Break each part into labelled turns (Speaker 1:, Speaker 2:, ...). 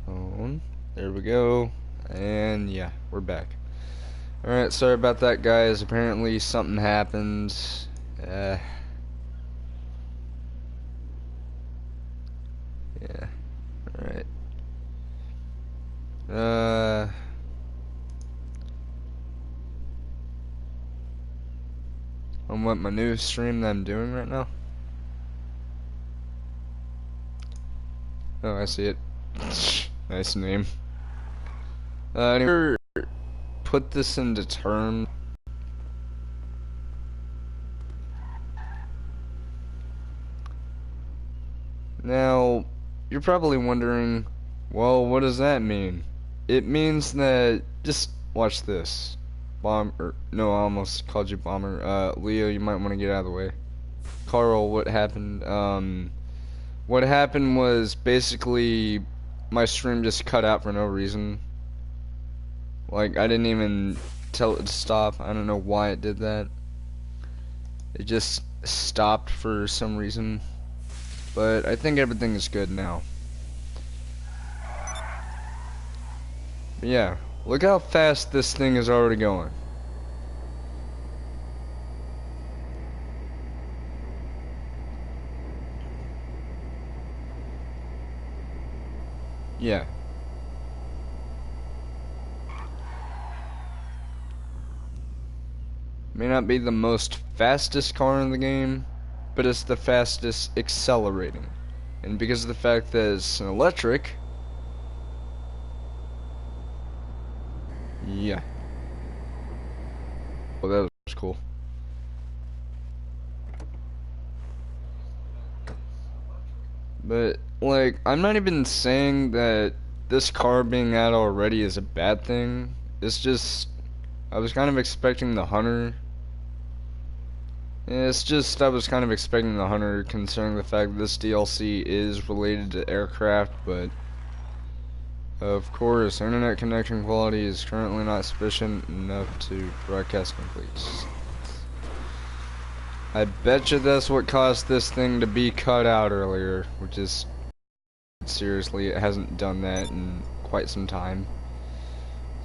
Speaker 1: On. There we go. And yeah, we're back. Alright, sorry about that, guys. Apparently something happened. Yeah. Alright. On what my new stream that I'm doing right now? Oh, I see it. Nice name. Anyway, put this into terms. Now, you're probably wondering, well, what does that mean? It means that, just watch this. No, I almost called you Bomber. Leo, you might want to get out of the way. Carl, what happened? What happened was basically my stream just cut out for no reason. Like, I didn't even tell it to stop. I don't know why it did that. It just stopped for some reason. But I think everything is good now. But yeah, look how fast this thing is already going. Yeah. May not be the most fastest car in the game, but it's the fastest accelerating. And because of the fact that it's an electric, yeah. Well, that was cool. But, like, I'm not even saying that this car being out already is a bad thing. It's just, I was kind of expecting the Hunter. It's just, I was kind of expecting the Hunter, considering the fact that this DLC is related to aircraft, but of course, internet connection quality is currently not sufficient enough to broadcast complete. I bet you that's what caused this thing to be cut out earlier, which is, seriously, it hasn't done that in quite some time.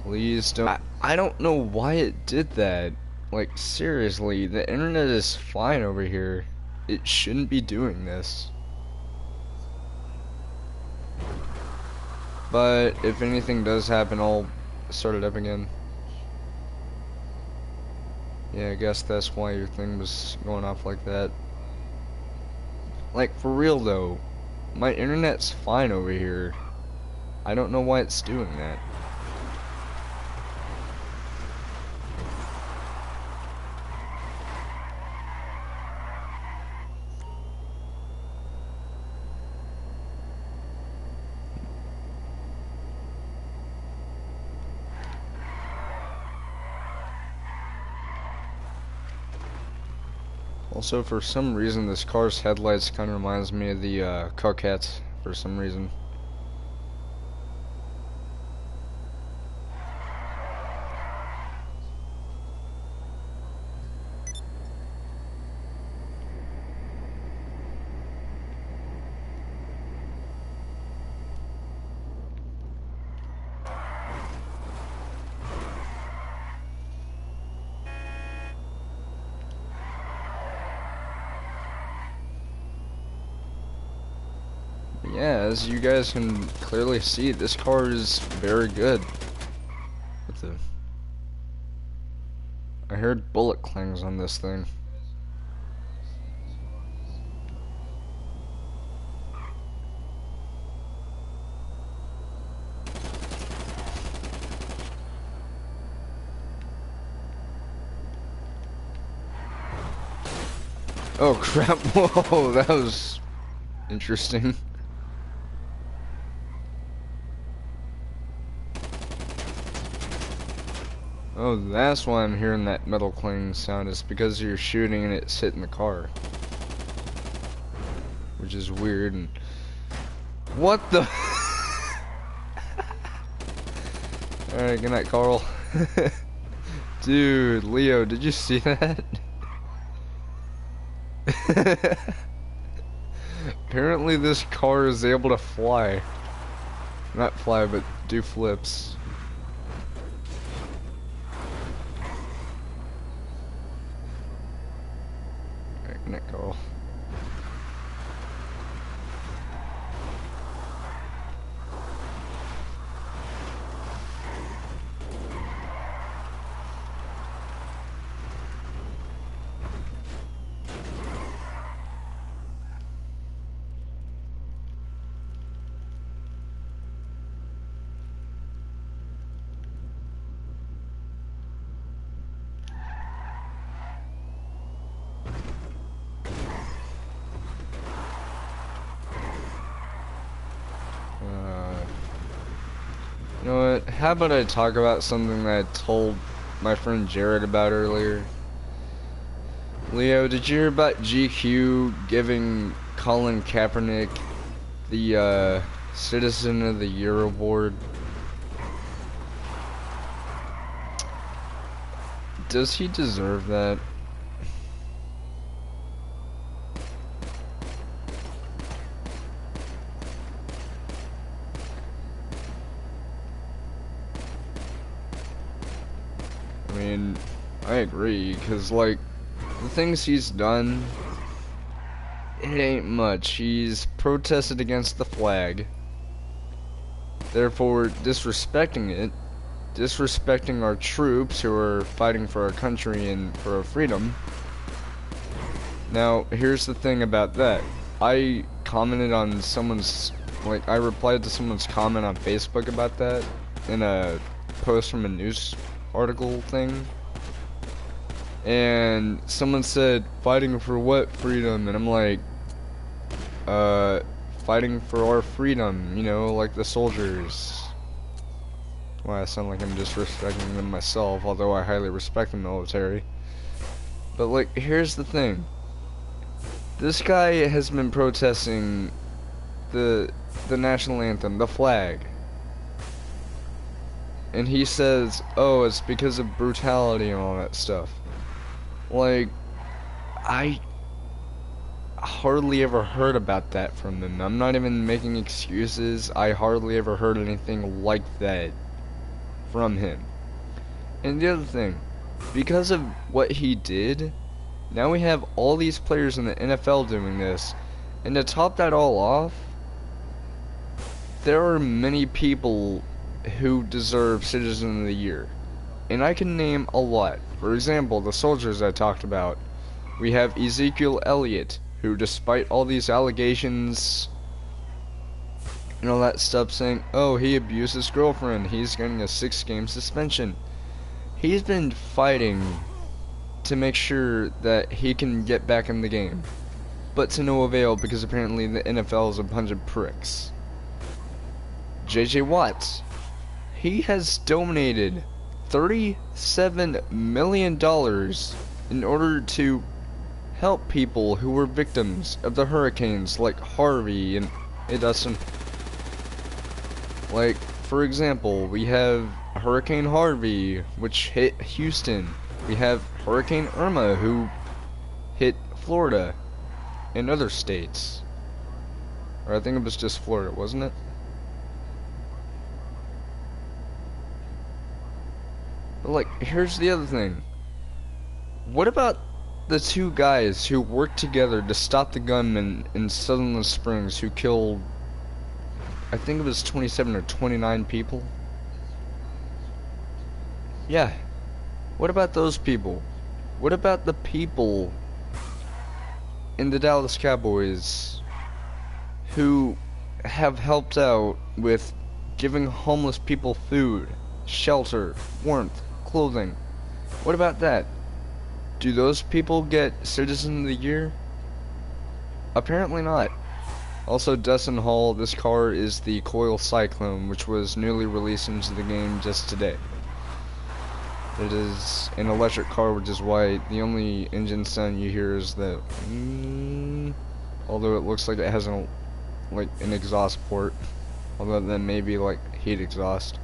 Speaker 1: Please don't. I don't know why it did that. Like, seriously, the internet is fine over here. It shouldn't be doing this. But if anything does happen, I'll start it up again. Yeah, I guess that's why your thing was going off like that. Like, for real though, my internet's fine over here. I don't know why it's doing that. Also, for some reason, this car's headlights kind of reminds me of the Coquette for some reason. Yeah, as you guys can clearly see, this car is very good. What the? I heard bullet clangs on this thing. Oh crap, whoa, that was interesting. Oh, that's why I'm hearing that metal clang sound. It's because you're shooting and it's hitting the car. Which is weird and... What the... Alright, good night, Carl. Dude, Leo, did you see that? Apparently this car is able to fly. Not fly, but do flips. Alright, net goal. You know what? How about I talk about something that I told my friend Jared about earlier? Leo, did you hear about GQ giving Colin Kaepernick the Citizen of the Year award? Does he deserve that? I mean, I agree, because, like, the things he's done, it ain't much. He's protested against the flag, therefore disrespecting it, disrespecting our troops who are fighting for our country and for our freedom. Now, here's the thing about that. I commented on someone's, I replied to someone's comment on Facebook about that in a post from a news article thing. And someone said, fighting for what freedom? And I'm like, fighting for our freedom, you know, like the soldiers. Well, I sound like I'm disrespecting them myself, although I highly respect the military. But, like, here's the thing. This guy has been protesting the national anthem, the flag. And he says, oh, it's because of brutality and all that stuff. Like, I hardly ever heard about that from him. I'm not even making excuses. I hardly ever heard anything like that from him. And the other thing, because of what he did, now we have all these players in the NFL doing this. And to top that all off, there are many people who deserve Citizen of the Year. And I can name a lot. For example, the soldiers I talked about. We have Ezekiel Elliott, who despite all these allegations and all that stuff saying, oh, he abused his girlfriend, he's getting a 6-game suspension. He's been fighting to make sure that he can get back in the game. But to no avail, because apparently the NFL is a bunch of pricks. JJ Watt, he has donated $37 million in order to help people who were victims of the hurricanes like Harvey and Dustin. Like, for example, we have Hurricane Harvey, which hit Houston. We have Hurricane Irma, who hit Florida and other states. Or I think it was just Florida, wasn't it? But, like, here's the other thing. What about the two guys who worked together to stop the gunman in Sutherland Springs who killed, I think it was 27 or 29 people? Yeah. What about those people? What about the people in the Dallas Cowboys who have helped out with giving homeless people food, shelter, warmth, clothing? What about that? Do those people get Citizen of the Year? Apparently not. Also, Dustin Hall, this car is the Coil Cyclone, which was newly released into the game just today. It is an electric car, which is why the only engine sound you hear is the although it looks like it has an exhaust port, although that may be like heat exhaust.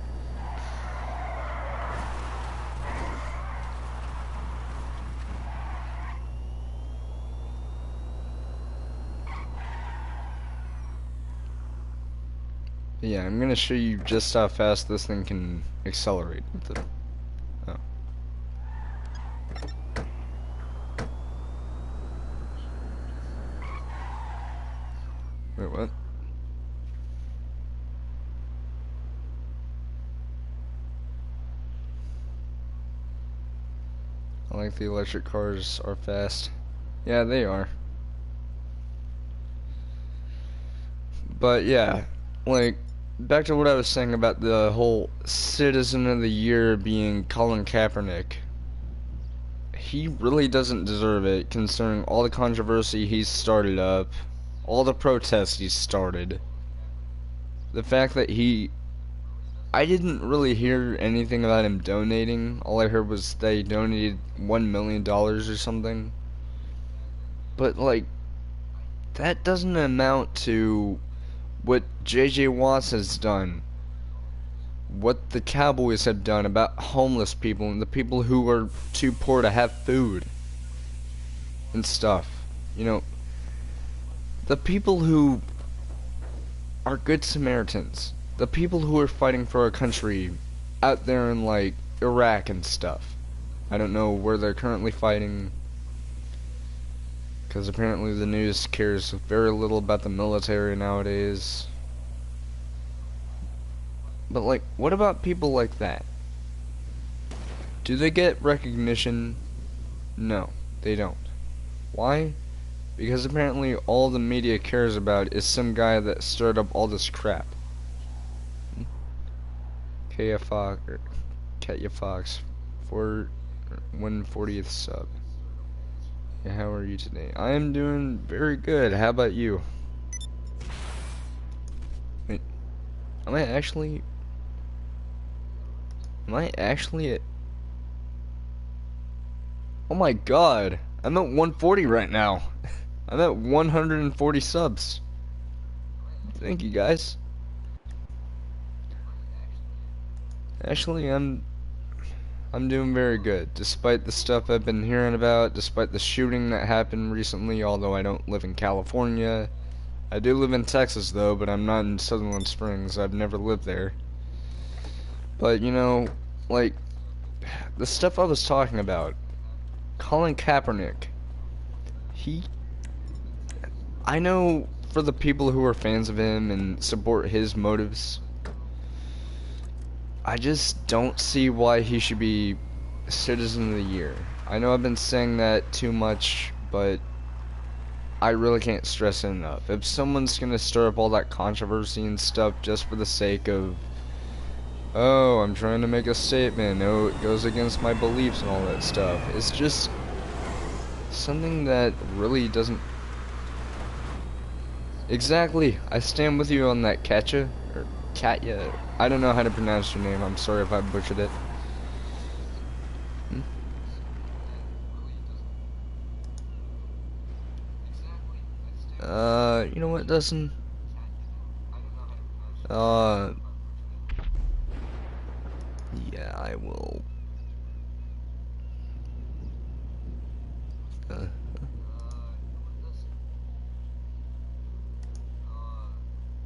Speaker 1: Yeah, I'm gonna show you just how fast this thing can accelerate with the. Oh. Wait, what? I like the electric cars are fast. Yeah, they are. But yeah, like, back to what I was saying about the whole Citizen of the Year being Colin Kaepernick. He really doesn't deserve it, considering all the controversy he's started up, all the protests he's started. The fact that I didn't really hear anything about him donating. All I heard was that he donated $1 million or something. But, like, that doesn't amount to what J.J. Watts has done. What the Cowboys have done about homeless people and the people who are too poor to have food and stuff. You know, the people who are good Samaritans. The people who are fighting for our country out there in, like, Iraq and stuff. I don't know where they're currently fighting, because apparently the news cares very little about the military nowadays. But, like, what about people like that? Do they get recognition? No, they don't. Why? Because apparently all the media cares about is some guy that stirred up all this crap. Kaya Fox, or Katya Fox, for 140th sub. Yeah, how are you today? I am doing very good. How about you? Wait, am I actually at... Oh my god, I'm at 140 right now. I'm at 140 subs. Thank you guys. Actually, I'm doing very good, despite the stuff I've been hearing about, despite the shooting that happened recently, although I don't live in California. I do live in Texas, though, but I'm not in Sutherland Springs. I've never lived there. But, you know, like, the stuff I was talking about, Colin Kaepernick, I know for the people who are fans of him and support his motives, I just don't see why he should be Citizen of the Year. I know I've been saying that too much, but I really can't stress it enough. If someone's gonna stir up all that controversy and stuff just for the sake of, oh, I'm trying to make a statement, oh, it goes against my beliefs and all that stuff, it's just something that really doesn't... Exactly, I stand with you on that, Katya, or Katya. I don't know how to pronounce your name. I'm sorry if I butchered it. You know what, Dustin? Yeah, I will.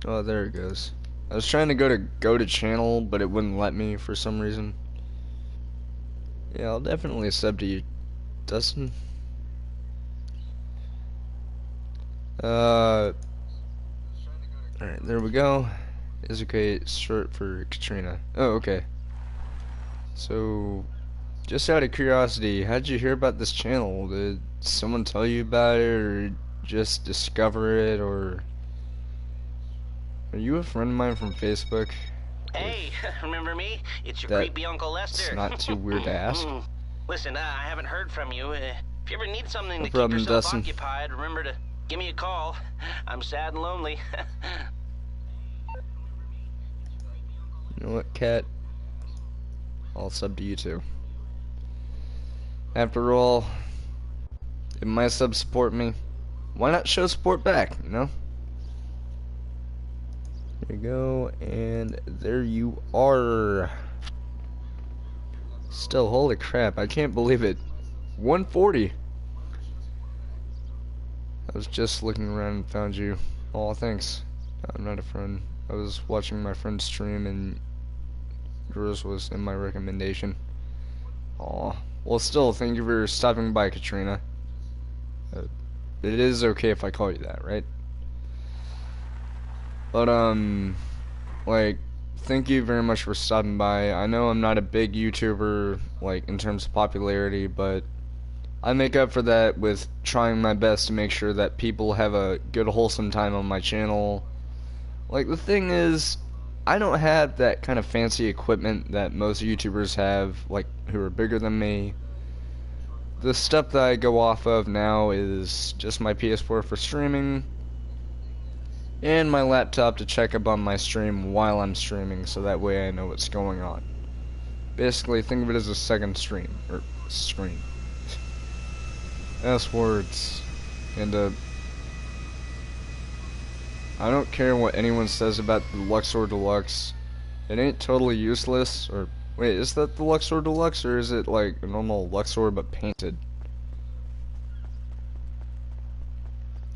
Speaker 1: Oh, there it goes. I was trying to go to channel, but it wouldn't let me for some reason. Yeah, I'll definitely sub to you, Dustin. Alright, there we go. Is okay, short for Katrina. Oh, okay. So, just out of curiosity, how'd you hear about this channel? Did someone tell you about it, or just discover it, or... Are you a friend of mine from Facebook?
Speaker 2: Hey, remember me? It's your creepy Uncle Lester.
Speaker 1: It's not too weird to ask.
Speaker 2: Listen, I haven't heard from you. If you ever need something to
Speaker 1: problem,
Speaker 2: keep yourself
Speaker 1: Dustin.
Speaker 2: occupied, remember to give me a call. I'm sad and lonely.
Speaker 1: You know what, Cat? I'll sub to you too. After all, if my subs support me, why not show support back, you know? There you go, and there you are. Still, holy crap, I can't believe it. 140. I was just looking around and found you. Oh, thanks. I'm not a friend. I was watching my friend's stream and yours was in my recommendation. Aw. Well, still, thank you for stopping by, Katrina. Uh, it is okay if I call you that, right? But, like, thank you very much for stopping by. I know I'm not a big YouTuber, like, in terms of popularity, but I make up for that with trying my best to make sure that people have a good, wholesome time on my channel. Like, the thing is, I don't have that kind of fancy equipment that most YouTubers have, like, who are bigger than me. The stuff that I go off of now is just my PS4 for streaming, and my laptop to check up on my stream while I'm streaming, so that way I know what's going on. Basically, think of it as a second stream, or screen. S words. And, I don't care what anyone says about the Luxor Deluxe. It ain't totally useless, or, wait, is that the Luxor Deluxe, or is it like a normal Luxor but painted?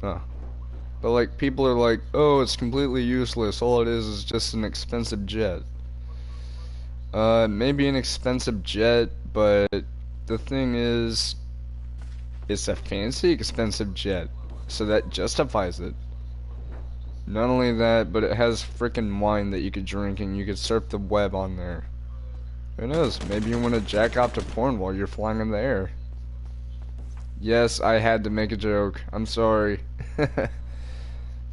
Speaker 1: Huh. But like, people are like, oh, it's completely useless, all it is just an expensive jet. Maybe an expensive jet, but the thing is, it's a fancy expensive jet, so that justifies it. Not only that, but it has frickin' wine that you could drink and you could surf the web on there. Who knows, maybe you want to jack off to porn while you're flying in the air. Yes, I had to make a joke. I'm sorry.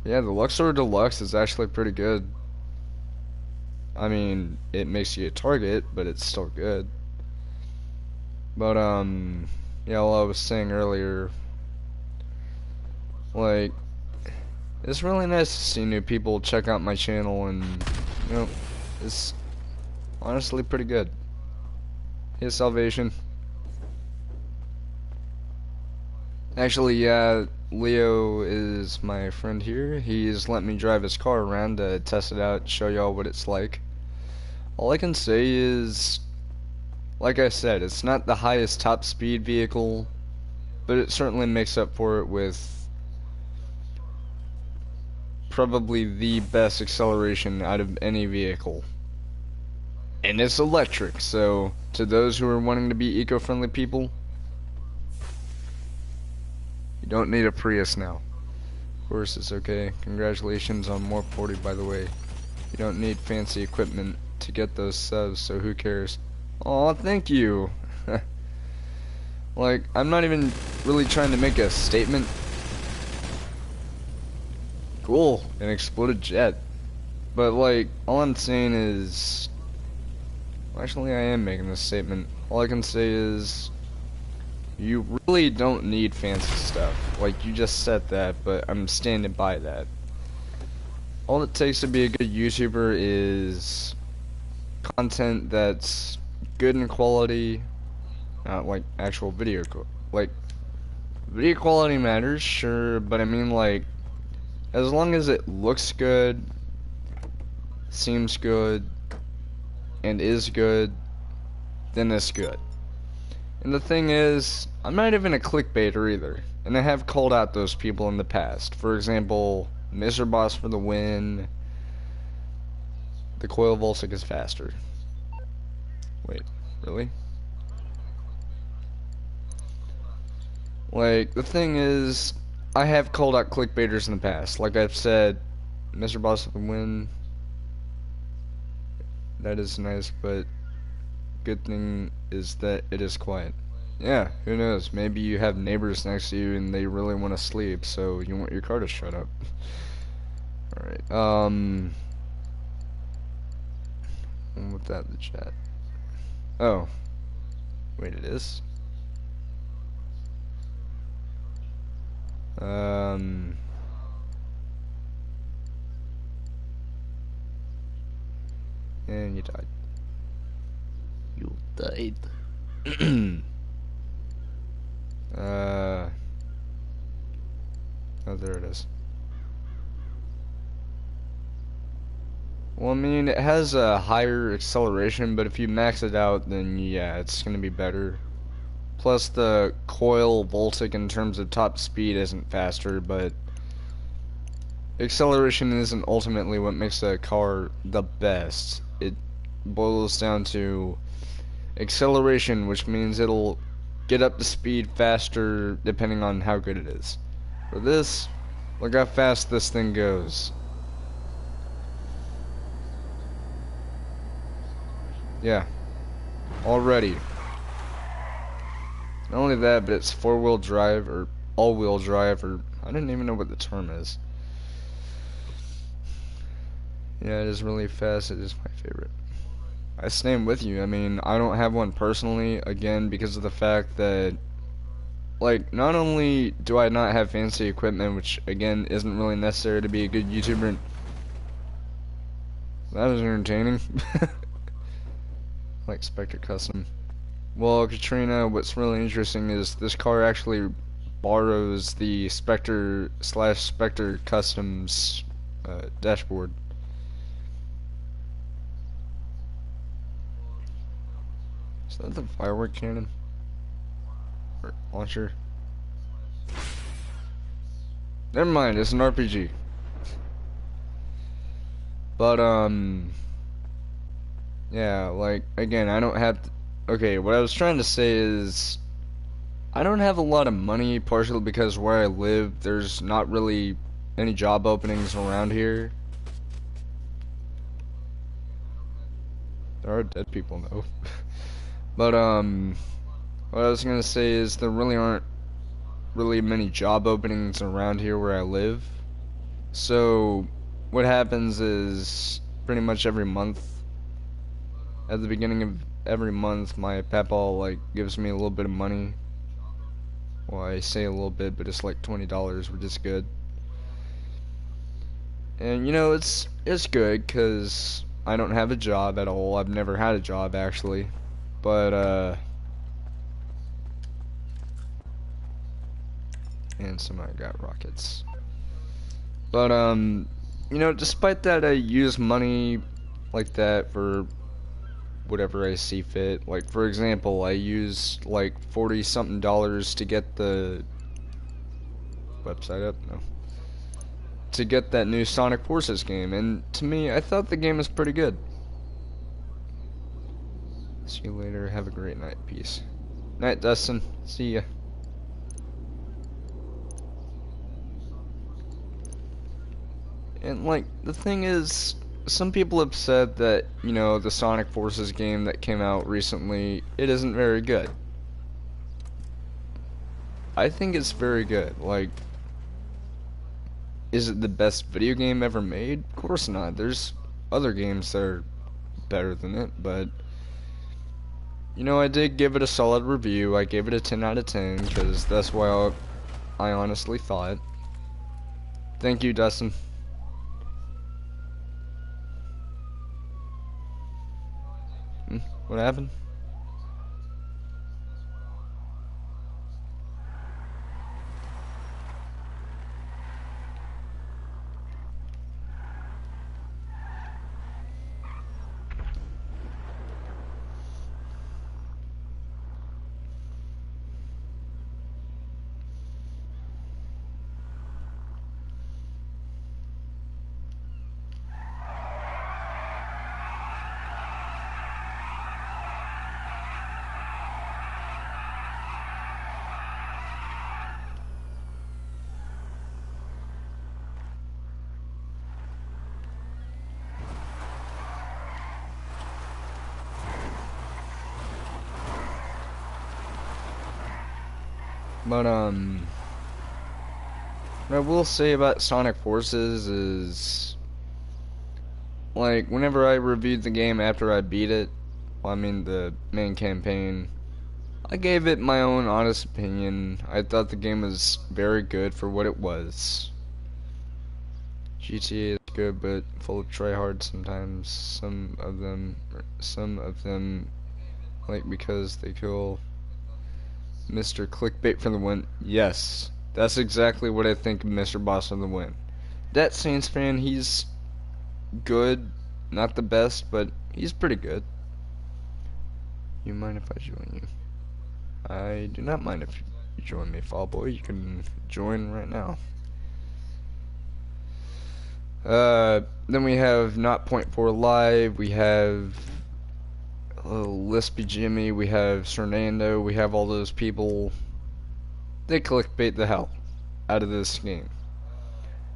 Speaker 1: Yeah, the Luxor Deluxe is actually pretty good. I mean, it makes you a target, but it's still good. But, yeah, well, I was saying earlier, like, it's really nice to see new people check out my channel, and, you know, it's honestly pretty good. Hey, Salvation. Actually, yeah, Leo is my friend here. He's let me drive his car around to test it out, show y'all what it's like. All I can say is, like I said, it's not the highest top speed vehicle, but it certainly makes up for it with probably the best acceleration out of any vehicle. And it's electric, so to those who are wanting to be eco-friendly people, you don't need a Prius now. Of course, it's okay. Congratulations on more 40, by the way. You don't need fancy equipment to get those subs, so who cares? Aw, thank you. Like, I'm not even really trying to make a statement. Cool, an exploded jet. But, like, all I'm saying is... Well, actually, I am making this statement. All I can say is... You really don't need fancy stuff. Like, you just said that, but I'm standing by that. All it takes to be a good YouTuber is... content that's good in quality, not like actual video like video quality matters, sure, but I mean, like, as long as it looks good, seems good, and is good, then it's good. And the thing is, I'm not even a clickbaiter either, and I have called out those people in the past. For example, Mr. Boss for the win. The coil Volsic is faster. Wait, really? Like, the thing is, I have called out clickbaiters in the past. Like I've said, Mr. Boss with the win. That is nice, but good thing is that it is quiet. Yeah, who knows? Maybe you have neighbors next to you and they really want to sleep, so you want your car to shut up. Alright, with that, the chat. Oh. Wait, it is? And you died.
Speaker 3: You died.
Speaker 1: Oh, there it is. Well, I mean, it has a higher acceleration, but if you max it out, then yeah, it's gonna be better. Plus, the coil Voltic in terms of top speed isn't faster, but acceleration isn't ultimately what makes a car the best. It boils down to acceleration, which means it'll get up to speed faster depending on how good it is. For this, look how fast this thing goes. Yeah, already. Not only that, but it's four-wheel drive, or all-wheel drive, or I didn't even know what the term is. Yeah, it is really fast. It is my favorite. I stand with you. I mean, I don't have one personally, again, because of the fact that, like, not only do I not have fancy equipment, which, again, isn't really necessary to be a good YouTuber. That was entertaining. Like Spectre Custom. Well, Katrina, what's really interesting is this car actually borrows the Spectre/Spectre Customs dashboard. Is that the firework cannon? Or launcher? Never mind, it's an RPG. But, yeah, like, again, I don't have... Okay, what I was trying to say is... I don't have a lot of money, partially because where I live, there's not really any job openings around here. There are dead people, though. But, what I was gonna say is there really aren't really many job openings around here where I live. So, what happens is, pretty much every month, at the beginning of every month, my papa, like, gives me a little bit of money. Well, I say a little bit, but it's like $20, which is good. And, you know, it's good, because I don't have a job at all. I've never had a job, actually. But, and somebody got rockets. But, you know, despite that, I use money like that for whatever I see fit. Like, for example, I used like 40-something dollars to get the website up, no, to get that new Sonic Forces game, and to me, I thought the game was pretty good. See you later, have a great night, peace. Night, Dustin, see ya. And, like, the thing is, some people have said that, you know, the Sonic Forces game that came out recently, it isn't very good. I think it's very good. Like, is it the best video game ever made? Of course not. There's other games that are better than it, but, you know, I did give it a solid review. I gave it a 10 out of 10, because that's why I honestly thought. Thank you, Dustin. What happened? But, what I will say about Sonic Forces is, like, whenever I reviewed the game after I beat it, well, I mean the main campaign, I gave it my own honest opinion. I thought the game was very good for what it was. GTA is good, but full of tryhards sometimes. Some of them, like, because they kill Mr. Clickbait for the win. Yes, that's exactly what I think of Mr. Boss for the win. That Saints fan, he's good, not the best, but he's pretty good. You mind if I join you? I do not mind if you join me, Fall Boy. You can join right now. Then we have Not Point 4 Live, we have Lispy Jimmy, we have Fernando, we have all those people. They clickbait the hell out of this game.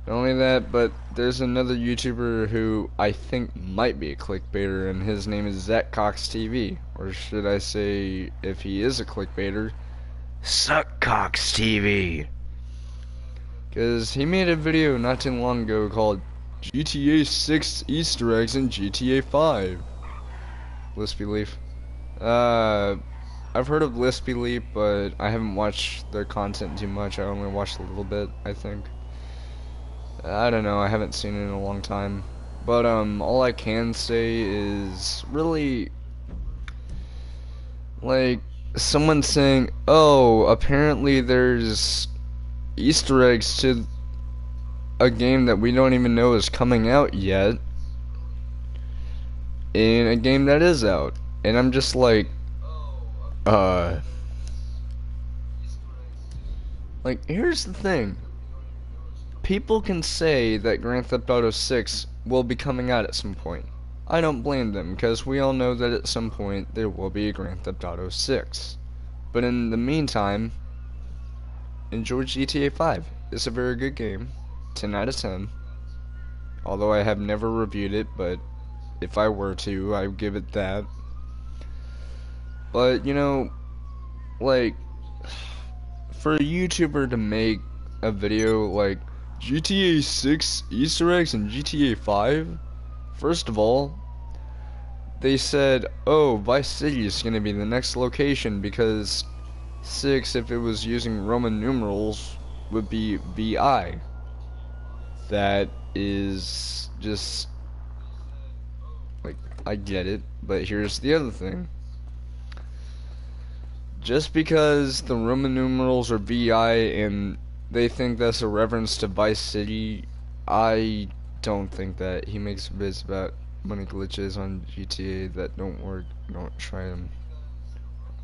Speaker 1: Not only that, but there's another YouTuber who I think might be a clickbaiter, and his name is ZachCoxTV. Or should I say, if he is a clickbaiter, SuckCoxTV. Because he made a video not too long ago called GTA 6 Easter eggs in GTA 5. Lispy Leaf. I've heard of Lispy Leaf, but I haven't watched their content too much. I only watched a little bit, I think. I don't know, I haven't seen it in a long time. But all I can say is really like someone saying, "Oh, apparently there's Easter eggs to a game that we don't even know is coming out yet in a game that is out." And I'm just like, here's the thing. People can say that Grand Theft Auto 6 will be coming out at some point. I don't blame them, because we all know that at some point there will be a Grand Theft Auto 6. But in the meantime, enjoy GTA 5. It's a very good game. 10 out of 10. Although I have never reviewed it, but if I were to, I would give it that. But, you know, like, for a YouTuber to make a video like GTA 6 Easter eggs in GTA 5, first of all, they said, oh, Vice City is going to be the next location because 6, if it was using Roman numerals, would be VI. That is just, like, I get it, but here's the other thing. Just because the Roman numerals are VI and they think that's a reference to Vice City, I don't think that. He makes vids about money glitches on GTA that don't work. Don't try them.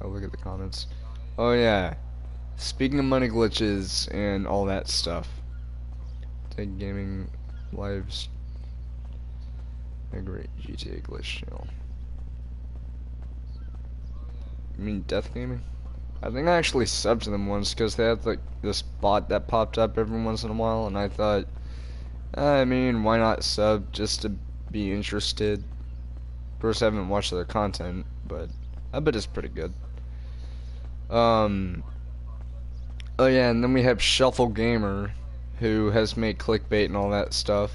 Speaker 1: I'll look at the comments. Oh yeah, speaking of money glitches and all that stuff, Take Gaming Lives, a great GTA glitch channel. You mean Death Gaming? I think I actually subbed to them once because they had like this bot that popped up every once in a while, and I thought, I mean, why not sub just to be interested? Of course, I haven't watched their content, but I bet it's pretty good. Oh yeah, and then we have Shuffle Gamer, who has made clickbait and all that stuff,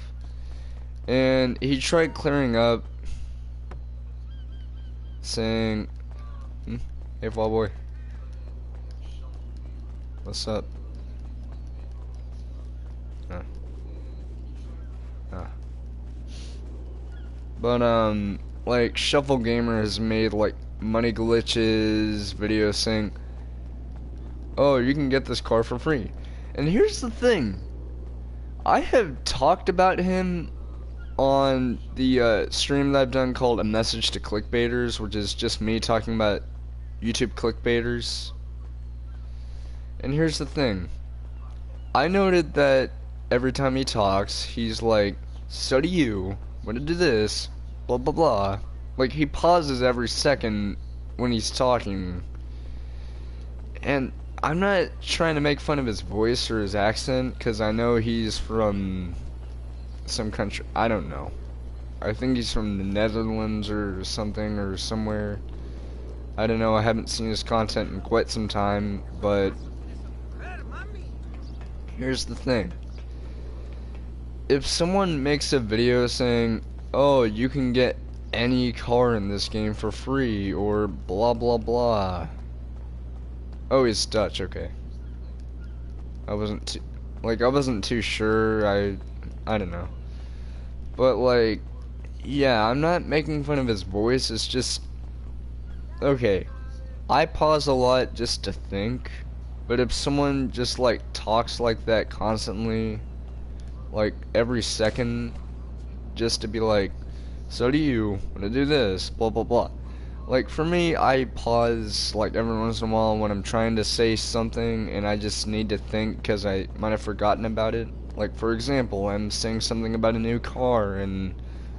Speaker 1: and he tried clearing up, saying, "Hey, fall boy, what's up?" But like Shuffle Gamer has made like money glitches videos saying, "Oh, you can get this car for free." And here's the thing, I have talked about him on the stream that I've done called A Message to Clickbaiters, which is just me talking about YouTube clickbaiters. And here's the thing, I noted that every time he talks, he's like, "So do you, want to do this, blah blah blah." Like, he pauses every second when he's talking. And I'm not trying to make fun of his voice or his accent, because I know he's from some country, I don't know. I think he's from the Netherlands or something, or somewhere. I don't know, I haven't seen his content in quite some time, but here's the thing. If someone makes a video saying, "Oh, you can get any car in this game for free," or blah blah blah. Oh, he's Dutch, okay. I wasn't too sure, I don't know. But like, yeah, I'm not making fun of his voice, it's just, okay, I pause a lot just to think, but if someone just like talks like that constantly, like every second, just to be like, "So do you, wanna do this, blah blah blah." Like, for me, I pause like every once in a while when I'm trying to say something and I just need to think because I might have forgotten about it. Like, for example, I'm saying something about a new car and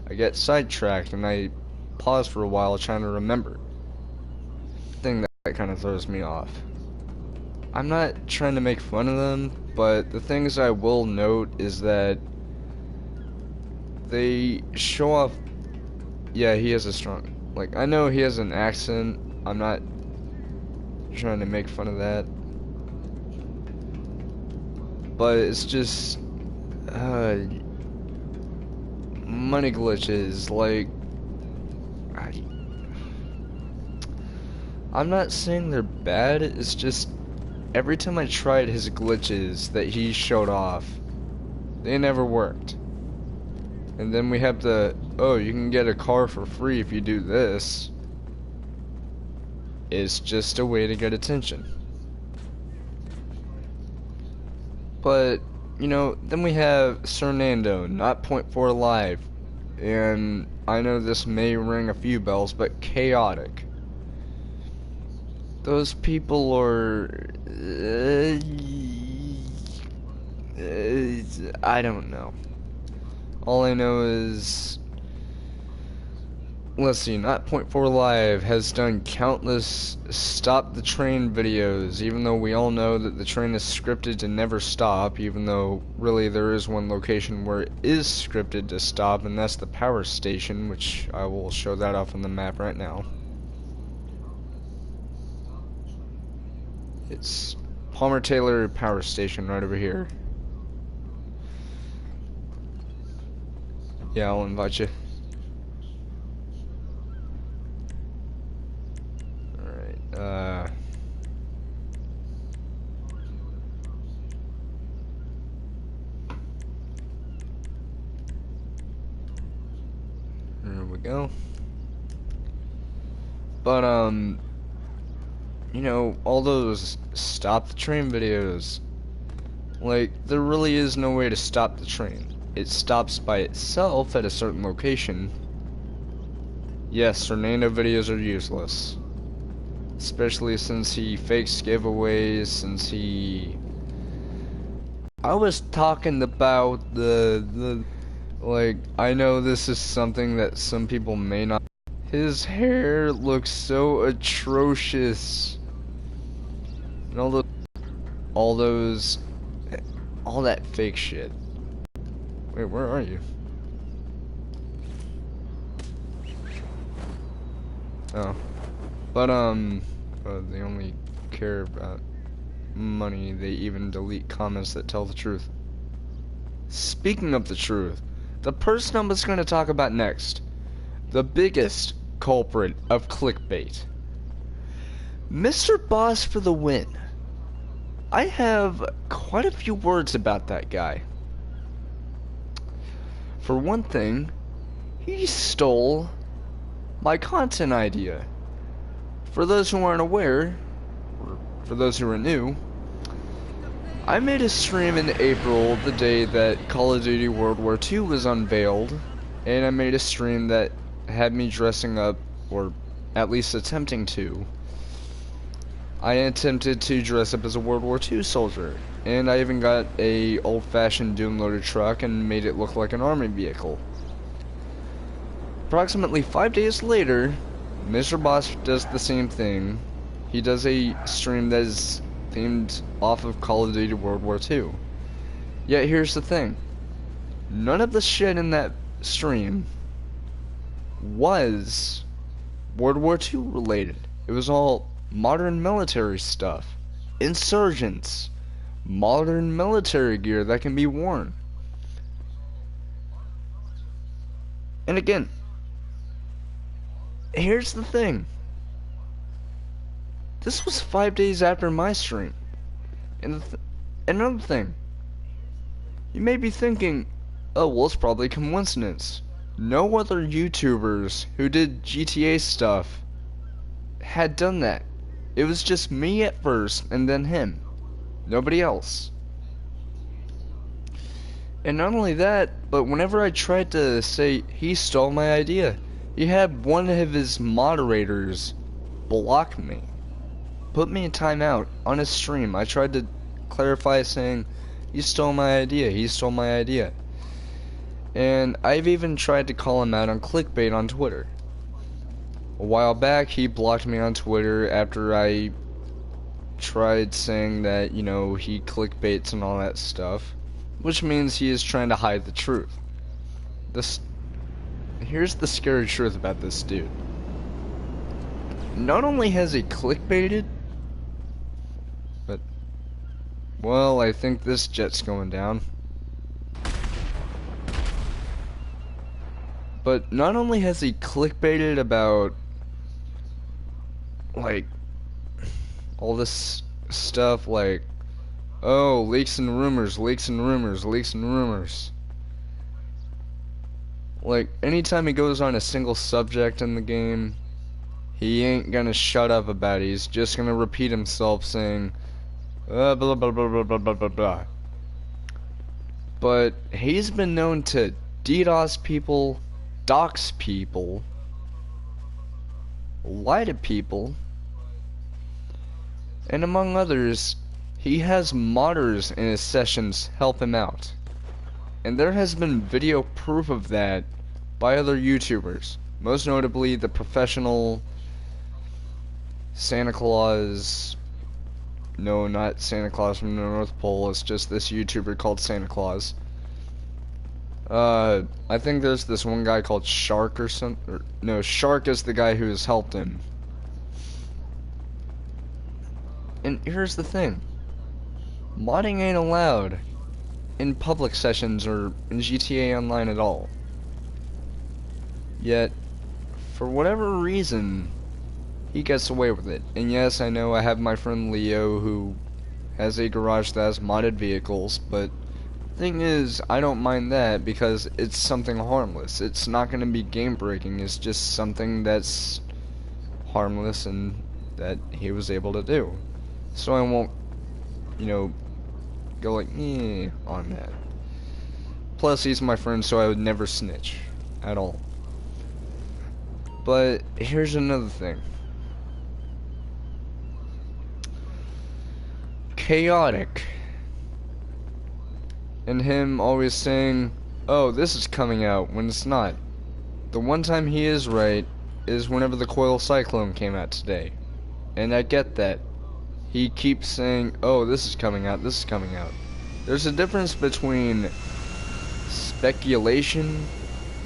Speaker 1: I get sidetracked and I pause for a while trying to remember. Thing that kind of throws me off. I'm not trying to make fun of them, but the things I will note is that they show off. Yeah, he has a strong. Like, I know he has an accent. I'm not trying to make fun of that. But it's just. Money glitches. Like. I'm not saying they're bad, it's just. Every time I tried his glitches that he showed off, they never worked. And then we have the, oh, you can get a car for free if you do this. It's just a way to get attention. But, you know, then we have Cernando, not point .4 live. And I know this may ring a few bells, but chaotic. Those people are... I don't know. All I know is... Let's see, not point .4 live has done countless stop the train videos, even though we all know that the train is scripted to never stop, even though really there is one location where it is scripted to stop, and that's the power station, which I will show that off on the map right now. It's Palmer Taylor Power Station right over here. Yeah, I'll invite you. Alright, there we go. But, you know, all those stop the train videos, like, there really is no way to stop the train. It stops by itself at a certain location. Yes, Cernando videos are useless. Especially since he fakes giveaways, since he... I was talking about the like, I know this is something that some people may not... His hair looks so atrocious. And all that fake shit. Wait, where are you? Oh. But, they only care about money. They even delete comments that tell the truth. Speaking of the truth, the person I was going to talk about next, the biggest culprit of clickbait, Mr. Boss for the win. I have quite a few words about that guy. For one thing, he stole my content idea. For those who aren't aware, or for those who are new, I made a stream in April, the day that Call of Duty World War II was unveiled, and I made a stream that had me dressing up, or at least attempting to. I attempted to dress up as a World War II soldier, and I even got a old-fashioned doom-loader truck and made it look like an army vehicle. Approximately 5 days later, Mr. Boss does the same thing. He does a stream that is themed off of Call of Duty World War II. Yet here's the thing. None of the shit in that stream was World War II related. It was all modern military stuff. Insurgents. Modern military gear that can be worn. And again, here's the thing. This was 5 days after my stream. And another thing. You may be thinking, oh, well, it's probably coincidence. No other YouTubers who did GTA stuff had done that. It was just me at first, and then him. Nobody else. And not only that, but whenever I tried to say he stole my idea, he had one of his moderators block me. Put me in timeout on his stream. I tried to clarify saying, He stole my idea. He stole my idea. And I've even tried to call him out on clickbait on Twitter. A while back, he blocked me on Twitter after I tried saying that, you know, he clickbaits and all that stuff, which means he is trying to hide the truth. Here's the scary truth about this dude. Not only has he clickbaited, but, well, I think this jet's going down. But not only has he clickbaited about, like, all this stuff like, oh, leaks and rumors, leaks and rumors, leaks and rumors. Like, anytime he goes on a single subject in the game, he ain't gonna shut up about it. He's just gonna repeat himself saying, blah, blah, blah, blah, blah, blah, blah, blah. But he's been known to DDoS people, dox people, lie to people, and among others, he has modders in his sessions help him out. And there has been video proof of that by other YouTubers, most notably the professional Santa Claus. No, not Santa Claus from the North Pole, it's just this YouTuber called Santa Claus. I think there's this one guy called Shark or something. No, Shark is the guy who has helped him. And here's the thing. Modding ain't allowed in public sessions or in GTA Online at all. Yet, for whatever reason, he gets away with it. And yes, I know I have my friend Leo who has a garage that has modded vehicles, but thing is, I don't mind that because it's something harmless. It's not going to be game breaking, it's just something that's harmless and that he was able to do. So I won't, you know, go like, on that. Plus, he's my friend, so I would never snitch at all. But here's another thing. Chaotic. And him always saying, oh, this is coming out, when it's not. The one time he is right is whenever the coil cyclone came out today. And I get that. He keeps saying, oh, this is coming out, this is coming out. There's a difference between speculation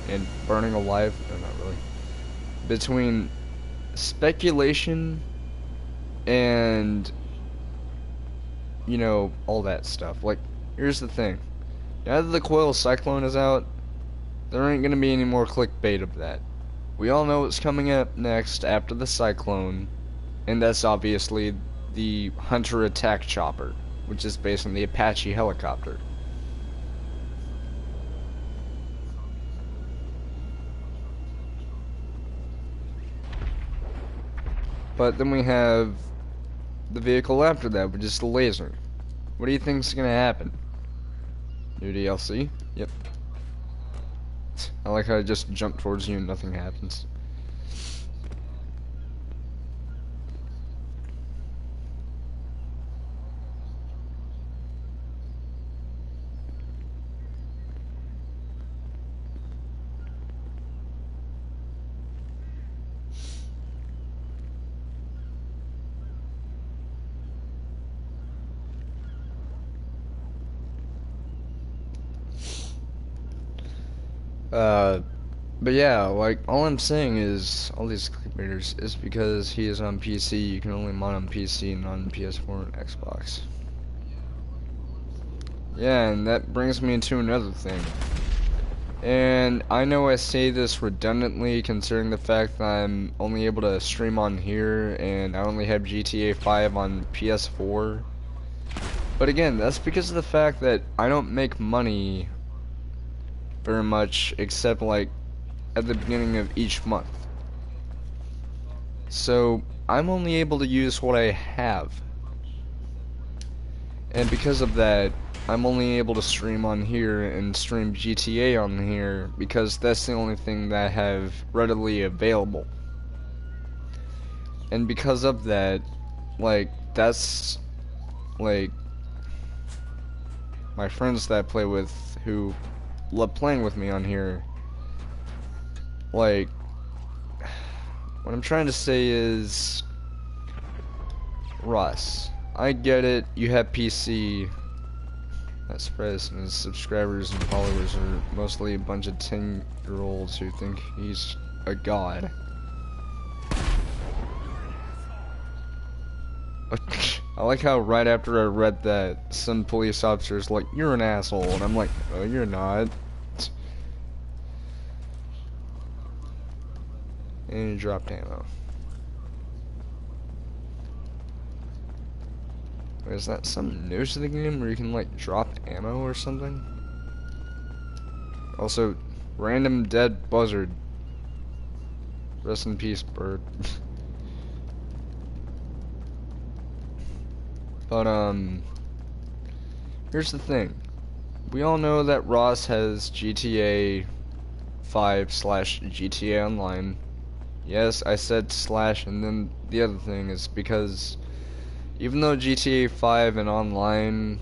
Speaker 1: and burning alive. No, not really. Between speculation and, you know, all that stuff. Like, here's the thing. Now that the coil cyclone is out, there ain't gonna be any more clickbait of that. We all know what's coming up next after the cyclone, and that's obviously the Hunter attack chopper, which is based on the Apache helicopter. But then we have the vehicle after that, which is the laser. What do you think is gonna happen? New DLC? Yep. I like how I just jump towards you and nothing happens. But yeah, like, all I'm saying is, all these clickbaiters, is because he is on PC, you can only mod on PC, not on PS4 and Xbox. Yeah, and that brings me into another thing. And I know I say this redundantly, considering the fact that I'm only able to stream on here, and I only have GTA 5 on PS4. But again, that's because of the fact that I don't make money very much, except like at the beginning of each month. So I'm only able to use what I have, and because of that, I'm only able to stream on here and stream GTA on here because that's the only thing that I have readily available. And because of that, like, that's like my friends that I play with who love playing with me on here, like, what I'm trying to say is, Ross, I get it, you have PC. That spreads, and his subscribers and followers are mostly a bunch of 10-year-olds who think he's a god. I like how right after I read that, some police officer's like, "You're an asshole," and I'm like, "Oh, you're not." And he dropped ammo. Is that some news to the game where you can like drop ammo or something? Also, random dead buzzard. Rest in peace, bird. But here's the thing. We all know that Ross has GTA 5/GTA Online. Yes, I said slash, and then the other thing is because even though GTA 5 and Online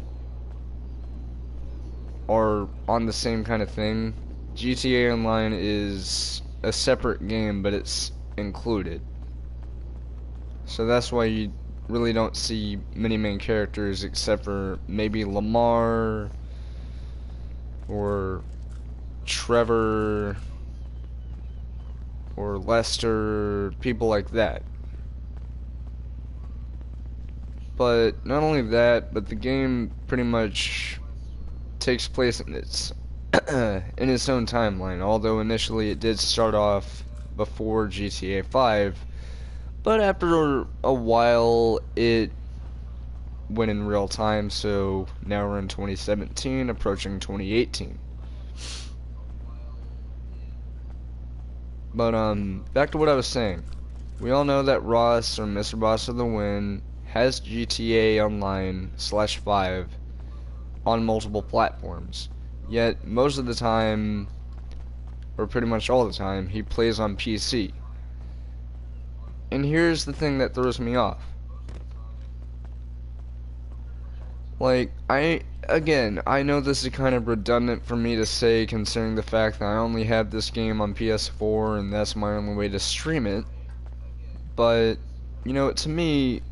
Speaker 1: are on the same kind of thing, GTA Online is a separate game, but it's included. So that's why you really don't see many main characters except for maybe Lamar or Trevor or Lester, people like that. But not only that, but the game pretty much takes place in its in its own timeline, although initially it did start off before GTA 5, but after a while it went in real time, so now we're in 2017, approaching 2018. But back to what I was saying. We all know that Ross, or Mr. Boss of the Win, has GTA Online /5 on multiple platforms. Yet most of the time, or pretty much all the time, he plays on PC. And here's the thing that throws me off. Like, I know this is kind of redundant for me to say considering the fact that I only have this game on PS4 and that's my only way to stream it. But, you know, to me,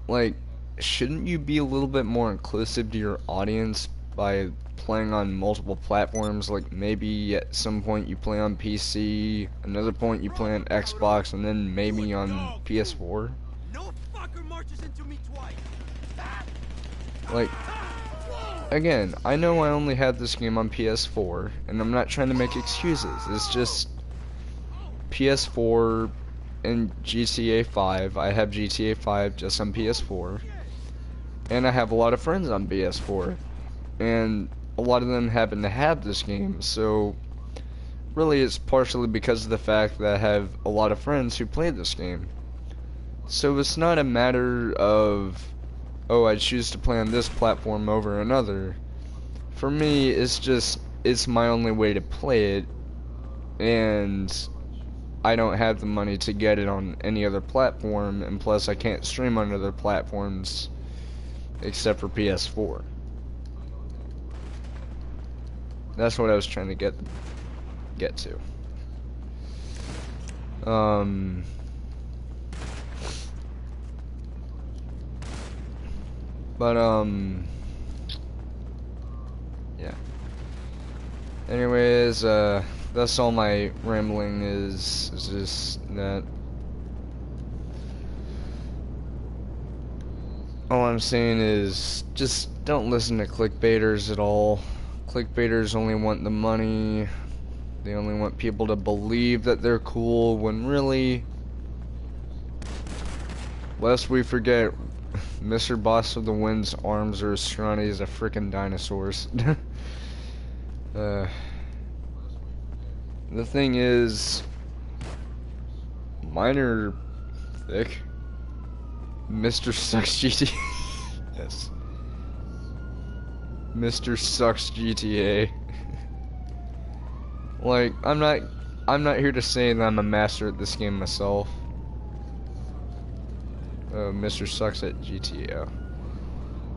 Speaker 1: like, shouldn't you be a little bit more inclusive to your audience by playing on multiple platforms? Like, maybe at some point you play on PC, another point you play on Xbox, and then maybe on PS4?
Speaker 4: No fucker marches into me twice.
Speaker 1: Like, again, I know I only have this game on PS4, and I'm not trying to make excuses. It's just PS4 and GTA 5. I have GTA 5 just on PS4, and I have a lot of friends on PS4, and a lot of them happen to have this game, so really it's partially because of the fact that I have a lot of friends who play this game. So it's not a matter of, oh, I choose to play on this platform over another. For me, it's just, it's my only way to play it, and I don't have the money to get it on any other platform, and plus I can't stream on other platforms except for PS4. That's what I was trying to get to. Yeah. Anyways, that's all my rambling is just that. All I'm saying is just don't listen to clickbaiters at all. Clickbaiters only want the money. They only want people to believe that they're cool when really, lest we forget, Mr. Boss of the Wind's arms are as scrawny as a frickin' dinosaur's. The thing is, mine are thick. Mr. Sucks GTA. Yes. Mr. Sucks GTA. Like, I'm not here to say that I'm a master at this game myself. Mr. Sucks at GTA.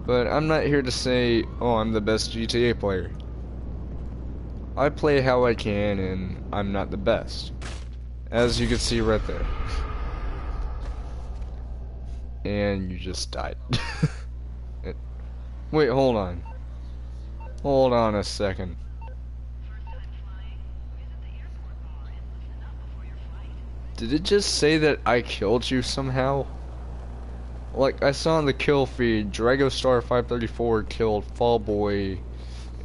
Speaker 1: But I'm not here to say, oh, I'm the best GTA player. I play how I can, and I'm not the best. As you can see right there. And you just died. Wait, hold on. Hold on a second. Did it just say that I killed you somehow? Like, I saw on the kill feed, Dragostar534 killed Fallboy,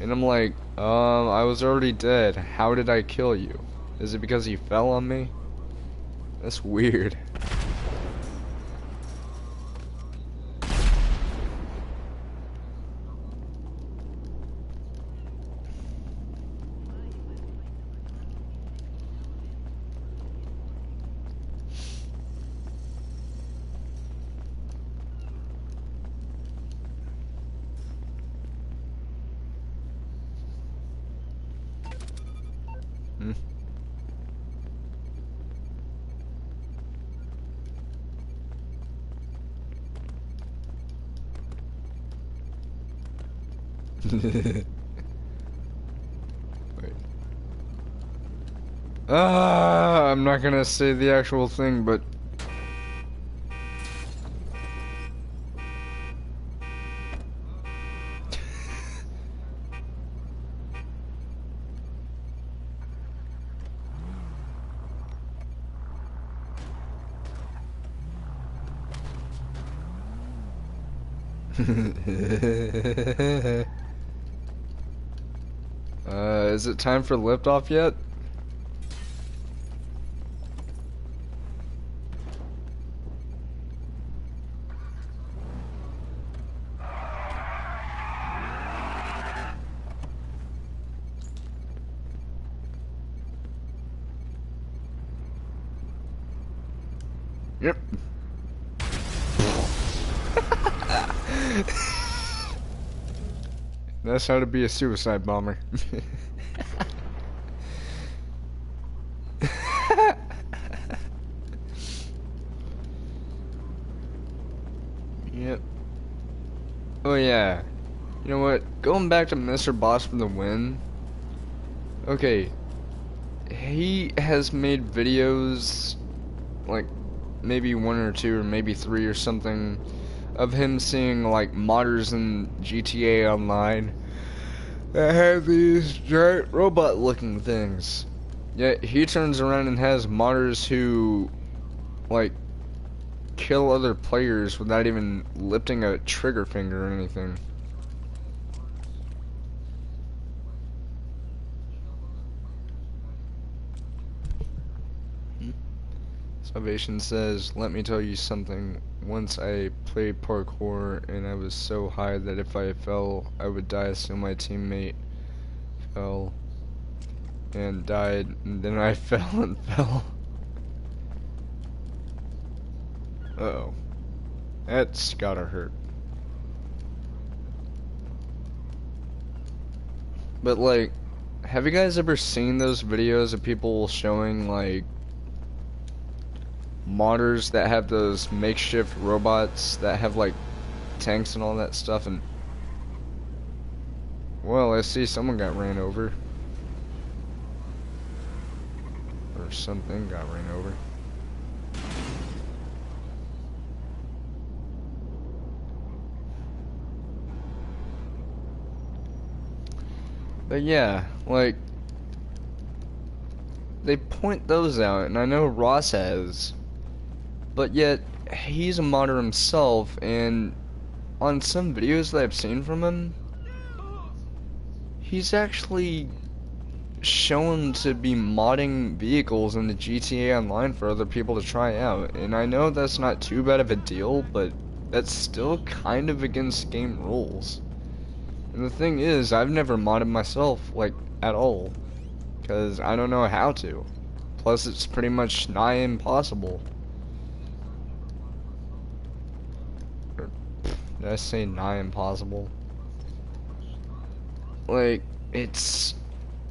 Speaker 1: and I'm like, I was already dead. How did I kill you? Is it because he fell on me? That's weird. Hmm. Wait. I'm not gonna say the actual thing, but is it time for liftoff yet? Yep. That's how to be a suicide bomber. Yep. Oh yeah. You know what? Going back to Mr. Boss for the win. Okay. He has made videos, like maybe one or two or maybe three or something, of him seeing like modders in GTA Online that have these giant robot looking things. Yet he turns around and has modders who like kill other players without even lifting a trigger finger or anything. Salvation says, let me tell you something. Once I played parkour and I was so high that if I fell, I would die, so my teammate fell and died, and then I fell and fell. Uh-oh. That's gotta hurt. But like, have you guys ever seen those videos of people showing like modders that have those makeshift robots that have like tanks and all that stuff? And well, I see someone got ran over, or something got ran over. But yeah, like, they point those out, and I know Ross has, but yet he's a modder himself, and on some videos that I've seen from him, he's actually shown to be modding vehicles in the GTA Online for other people to try out. And I know that's not too bad of a deal, but that's still kind of against game rules. And the thing is, I've never modded myself, like, at all, because I don't know how to. Plus, it's pretty much nigh impossible. Or, did I say nigh impossible? Like, it's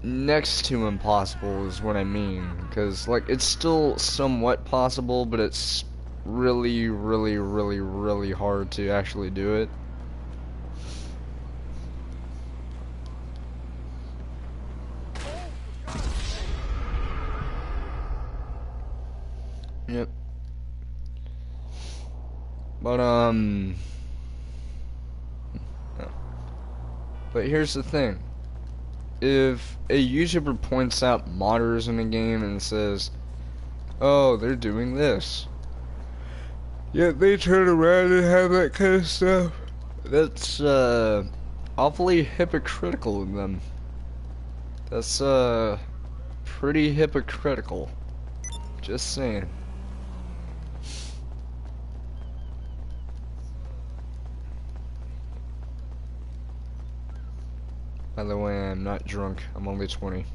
Speaker 1: next to impossible is what I mean, because, like, it's still somewhat possible, but it's really, really, really, really hard to actually do it. Yep. But no. But here's the thing. If a YouTuber points out modders in a game and says, "Oh, they're doing this," yet they turn around and have that kind of stuff, that's awfully hypocritical of them. That's pretty hypocritical. Just saying. By the way, I'm not drunk. I'm only 20.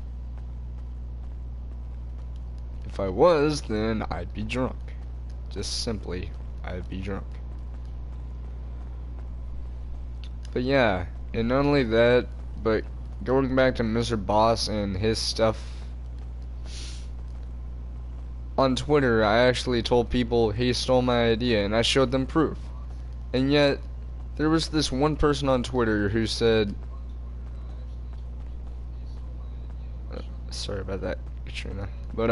Speaker 1: If I was, then I'd be drunk. Just simply, I'd be drunk. But yeah, and not only that, but going back to Mr. Boss and his stuff on Twitter, I actually told people he stole my idea and I showed them proof. And yet, there was this one person on Twitter who said, sorry about that, Katrina. But,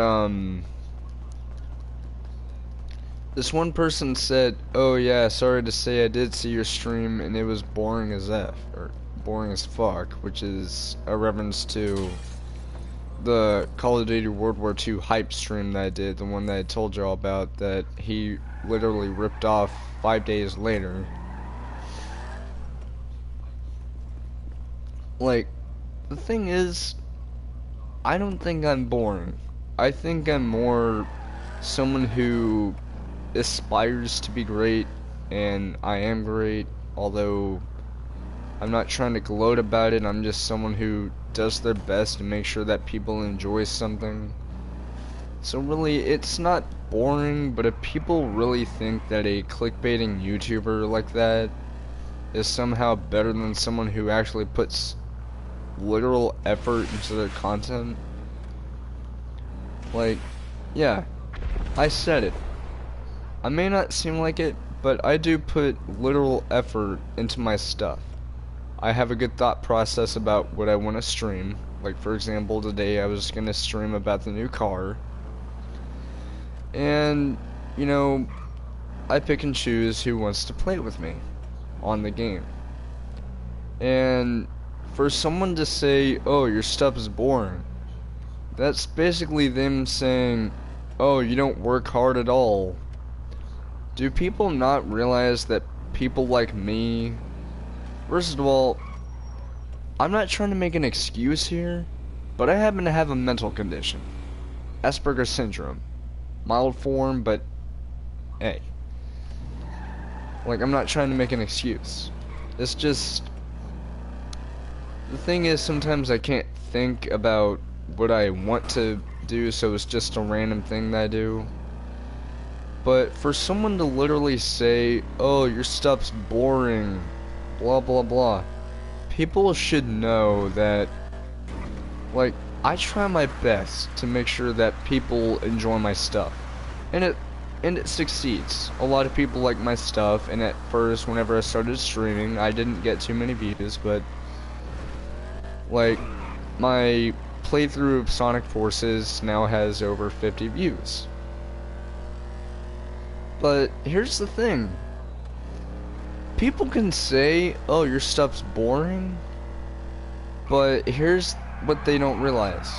Speaker 1: this one person said, "Oh yeah, sorry to say I did see your stream and it was boring as F," or boring as fuck, which is a reference to the Call of Duty World War II hype stream that I did, the one that I told y'all about that he literally ripped off 5 days later. Like, the thing is, I don't think I'm boring. I think I'm more someone who aspires to be great, and I am great, although I'm not trying to gloat about it. I'm just someone who does their best to make sure that people enjoy something. So really, it's not boring, but if people really think that a clickbaiting YouTuber like that is somehow better than someone who actually puts literal effort into their content, like, yeah, I said it. I may not seem like it, but I do put literal effort into my stuff. I have a good thought process about what I want to stream. Like, for example, today I was going to stream about the new car. And, you know, I pick and choose who wants to play with me on the game. And for someone to say, "Oh, your stuff is boring," that's basically them saying, "Oh, you don't work hard at all." Do people not realize that people like me... First of all, I'm not trying to make an excuse here, but I happen to have a mental condition. Asperger's syndrome. Mild form, but hey. Like, I'm not trying to make an excuse. It's just... The thing is, sometimes I can't think about what I want to do, so it's just a random thing that I do. But for someone to literally say, "Oh, your stuff's boring," blah blah blah, people should know that, like, I try my best to make sure that people enjoy my stuff. And it succeeds. A lot of people like my stuff, and at first, whenever I started streaming, I didn't get too many views, but like, my playthrough of Sonic Forces now has over 50 views. But here's the thing. People can say, "Oh, your stuff's boring," but here's what they don't realize.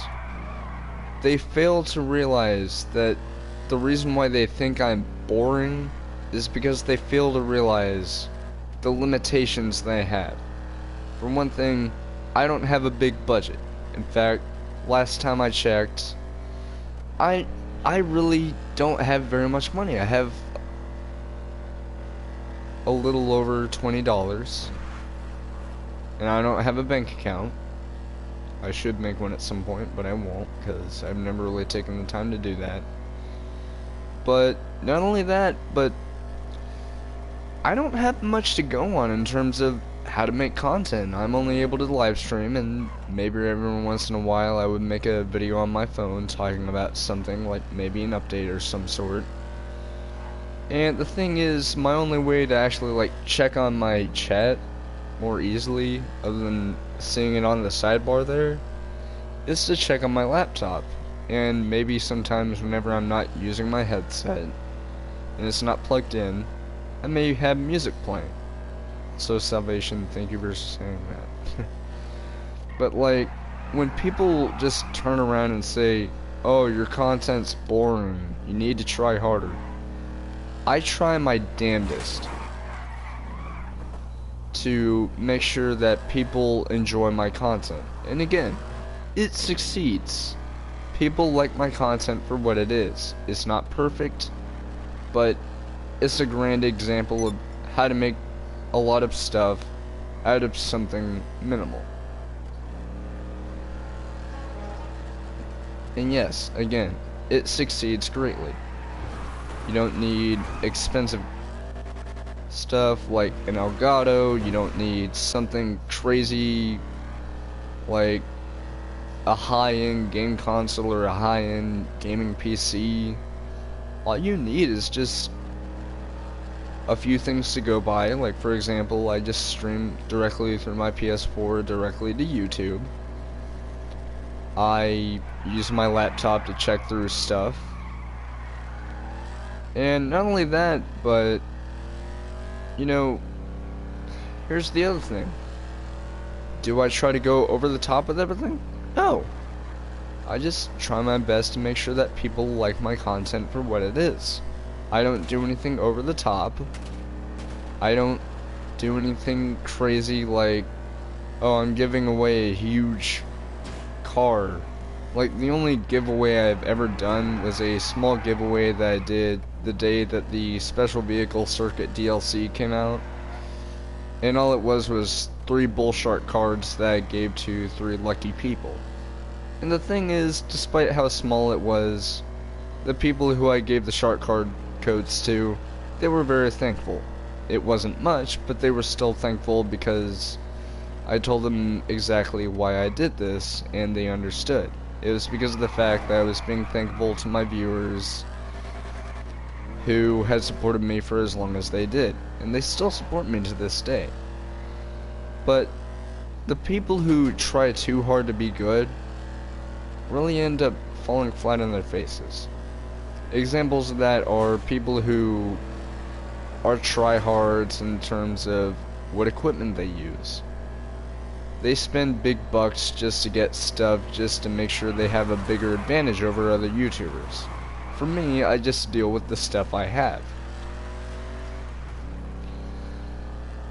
Speaker 1: They fail to realize that the reason why they think I'm boring is because they fail to realize the limitations they have. For one thing, I don't have a big budget. In fact, last time I checked, I really don't have very much money. I have a little over $20, and I don't have a bank account. I should make one at some point, but I won't, because I've never really taken the time to do that. But not only that, but I don't have much to go on in terms of how to make content. I'm only able to live stream, and maybe every once in a while I would make a video on my phone talking about something, like maybe an update or some sort. And the thing is, my only way to actually, like, check on my chat more easily, other than seeing it on the sidebar there, is to check on my laptop. and maybe sometimes whenever I'm not using my headset and it's not plugged in, I may have music playing. So Salvation, thank you for saying that. But like, when people just turn around and say, oh, your content's boring, you need to try harder, I try my damnedest to make sure that people enjoy my content. And again, it succeeds. People like my content for what it is. It's not perfect, but it's a grand example of how to make a lot of stuff out of something minimal. And yes, again, it succeeds greatly. You don't need expensive stuff like an Elgato, you don't need something crazy like a high-end game console or a high-end gaming PC. All you need is just a few things to go by. Like, for example, I just stream directly through my PS4 directly to YouTube. I use my laptop to check through stuff. And not only that, but you know, here's the other thing. Do I try to go over the top with everything? No. I just try my best to make sure that people like my content for what it is. I don't do anything over the top. I don't do anything crazy like, oh, I'm giving away a huge car. Like, the only giveaway I've ever done was a small giveaway that I did the day that the Special Vehicle Circuit DLC came out. And all it was 3 bull shark cards that I gave to 3 lucky people. And the thing is, despite how small it was, the people who I gave the shark card codes to, they were very thankful. It wasn't much, but they were still thankful because I told them exactly why I did this, and they understood. It was because of the fact that I was being thankful to my viewers who had supported me for as long as they did, and they still support me to this day. But the people who try too hard to be good really end up falling flat on their faces. Examples of that are people who are tryhards in terms of what equipment they use. They spend big bucks just to get stuff, just to make sure they have a bigger advantage over other YouTubers. For me, I just deal with the stuff I have.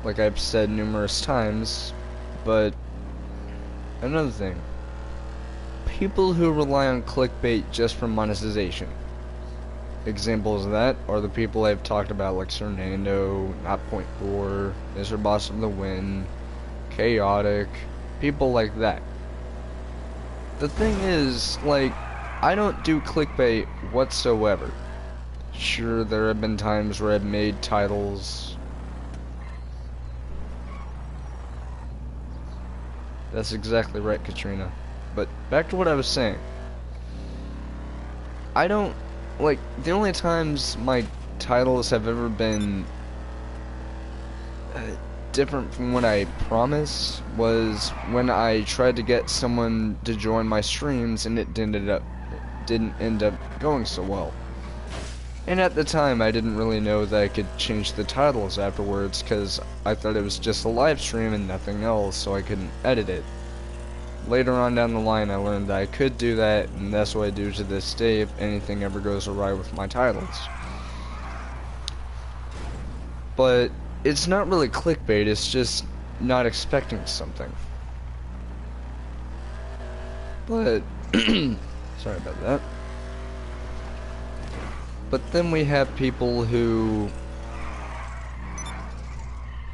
Speaker 1: Like I've said numerous times, but another thing. People who rely on clickbait just for monetization. Examples of that are the people I've talked about, like Cernando, Not.4, Mr. Boss of the Win, Chaotic, people like that. The thing is, like, I don't do clickbait whatsoever. Sure, there have been times where I've made titles. That's exactly right, Katrina. But back to what I was saying. I don't, like, the only times my titles have ever been different from what I promised was when I tried to get someone to join my streams and it didn't end up going so well. And at the time I didn't really know that I could change the titles afterwards because I thought it was just a live stream and nothing else, so I couldn't edit it. Later on down the line I learned that I could do that, and that's what I do to this day if anything ever goes awry with my titles. But it's not really clickbait, it's just not expecting something. But, sorry about that. But then we have people who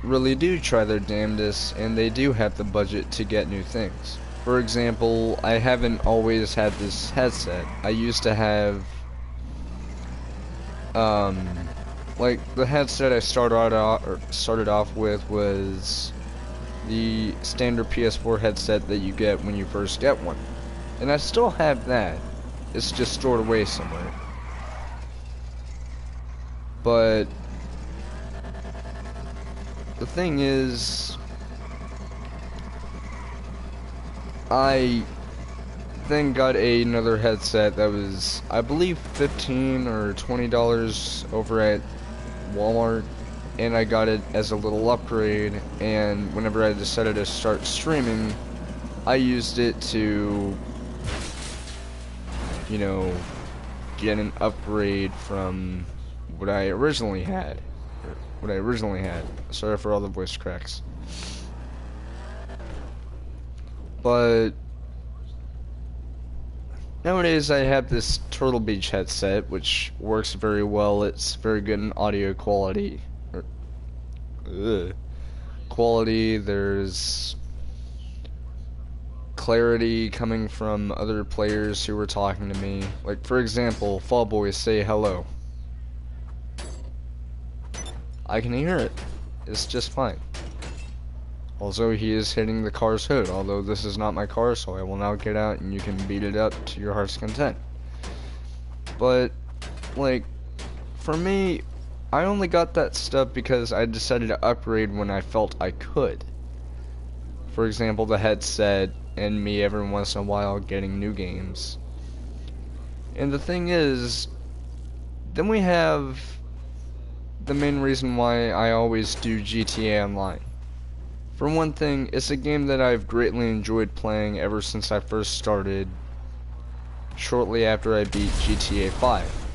Speaker 1: really do try their damnedest, and they do have the budget to get new things. For example, I haven't always had this headset. I used to have, like, the headset I started off with was the standard PS4 headset that you get when you first get one. And I still have that. It's just stored away somewhere. But the thing is, I then got another headset that was, I believe, $15 or $20 over at Walmart, and I got it as a little upgrade. And whenever I decided to start streaming, I used it to, you know, get an upgrade from what I originally had. Sorry for all the voice cracks. But nowadays I have this Turtle Beach headset, which works very well. It's very good in audio quality. There's clarity coming from other players who were talking to me. Like, for example, Fall Boy, say hello. I can hear it. It's just fine. Also, he is hitting the car's hood, although this is not my car, so I will now get out and you can beat it up to your heart's content. But, like, for me, I only got that stuff because I decided to upgrade when I felt I could. For example, the headset, and me every once in a while getting new games. And the thing is, then we have the main reason why I always do GTA Online. For one thing, it's a game that I've greatly enjoyed playing ever since I first started, shortly after I beat GTA 5.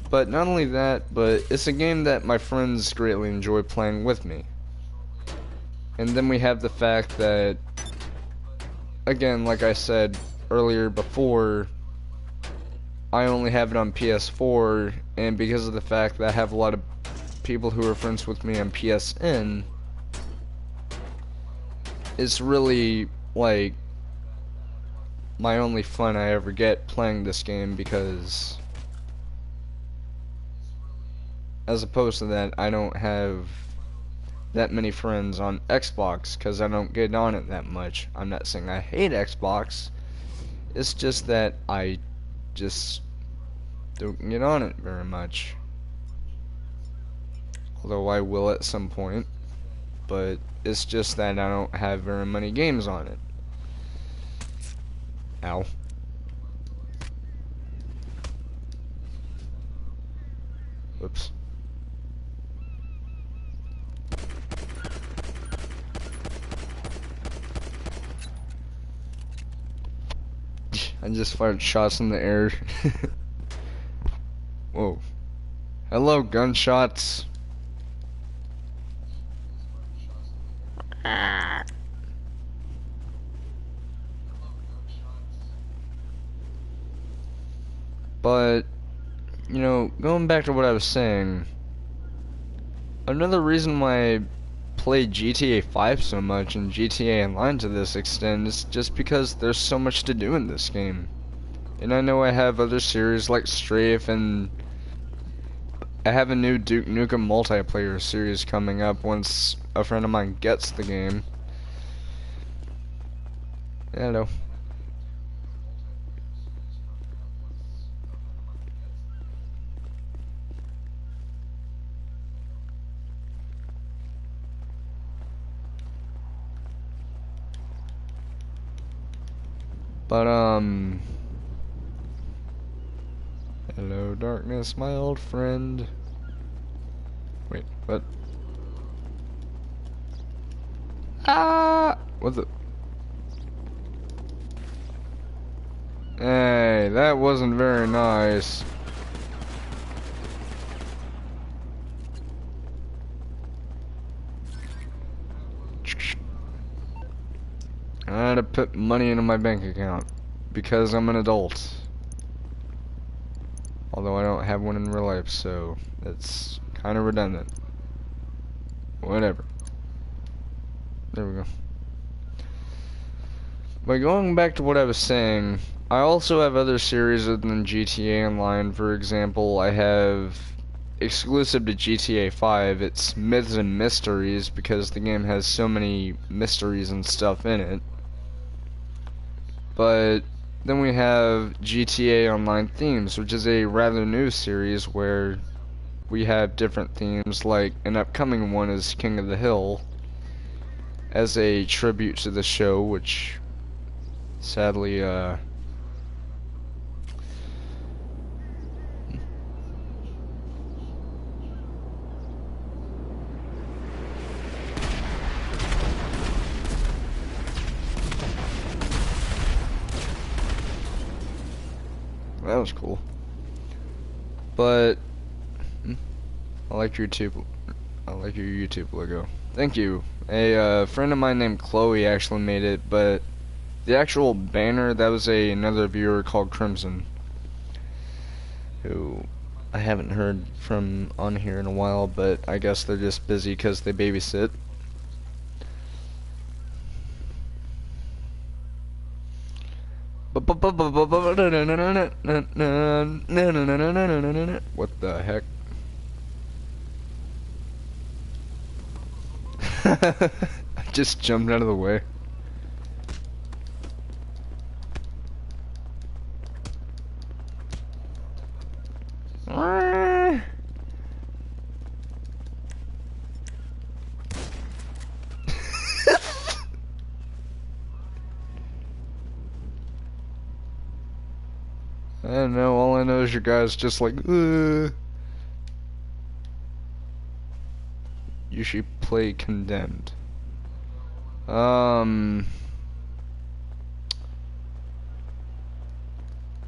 Speaker 1: But not only that, but it's a game that my friends greatly enjoy playing with me. And then we have the fact that, again, like I said earlier before, I only have it on PS4, and because of the fact that I have a lot of people who are friends with me on PSN, it's really, like, my only fun I ever get playing this game, because as opposed to that, I don't have that many friends on Xbox, because I don't get on it that much. I'm not saying I hate Xbox, it's just that I just don't get on it very much. Although I will at some point, but it's just that I don't have very many games on it. Ow. Whoops. I just fired shots in the air. Whoa. Hello, gunshots. But, you know, going back to what I was saying, another reason why I played GTA 5 so much and GTA Online to this extent is just because there's so much to do in this game. And I know I have other series like Strafe, and I have a new Duke Nukem multiplayer series coming up once a friend of mine gets the game. I don't know. But, hello, darkness, my old friend. Wait, what? Ah! What the? Hey, that wasn't very nice. I had to put money into my bank account because I'm an adult. Although I don't have one in real life, so that's kind of redundant. Whatever. There we go. But going back to what I was saying, I also have other series other than GTA Online. For example, I have exclusive to GTA 5, it's Myths and Mysteries, because the game has so many mysteries and stuff in it. But then we have GTA Online Themes, which is a rather new series where we have different themes. Like an upcoming one is King of the Hill, as a tribute to the show, which sadly, that was cool. But I like your YouTube logo. Thank you. A friend of mine named Chloe actually made it, but the actual banner, that was another viewer called Crimson, who I haven't heard from on here in a while, but I guess they're just busy because they babysit. What the heck? I just jumped out of the way. I don't know, all I know is your guy's just like, you should play Condemned.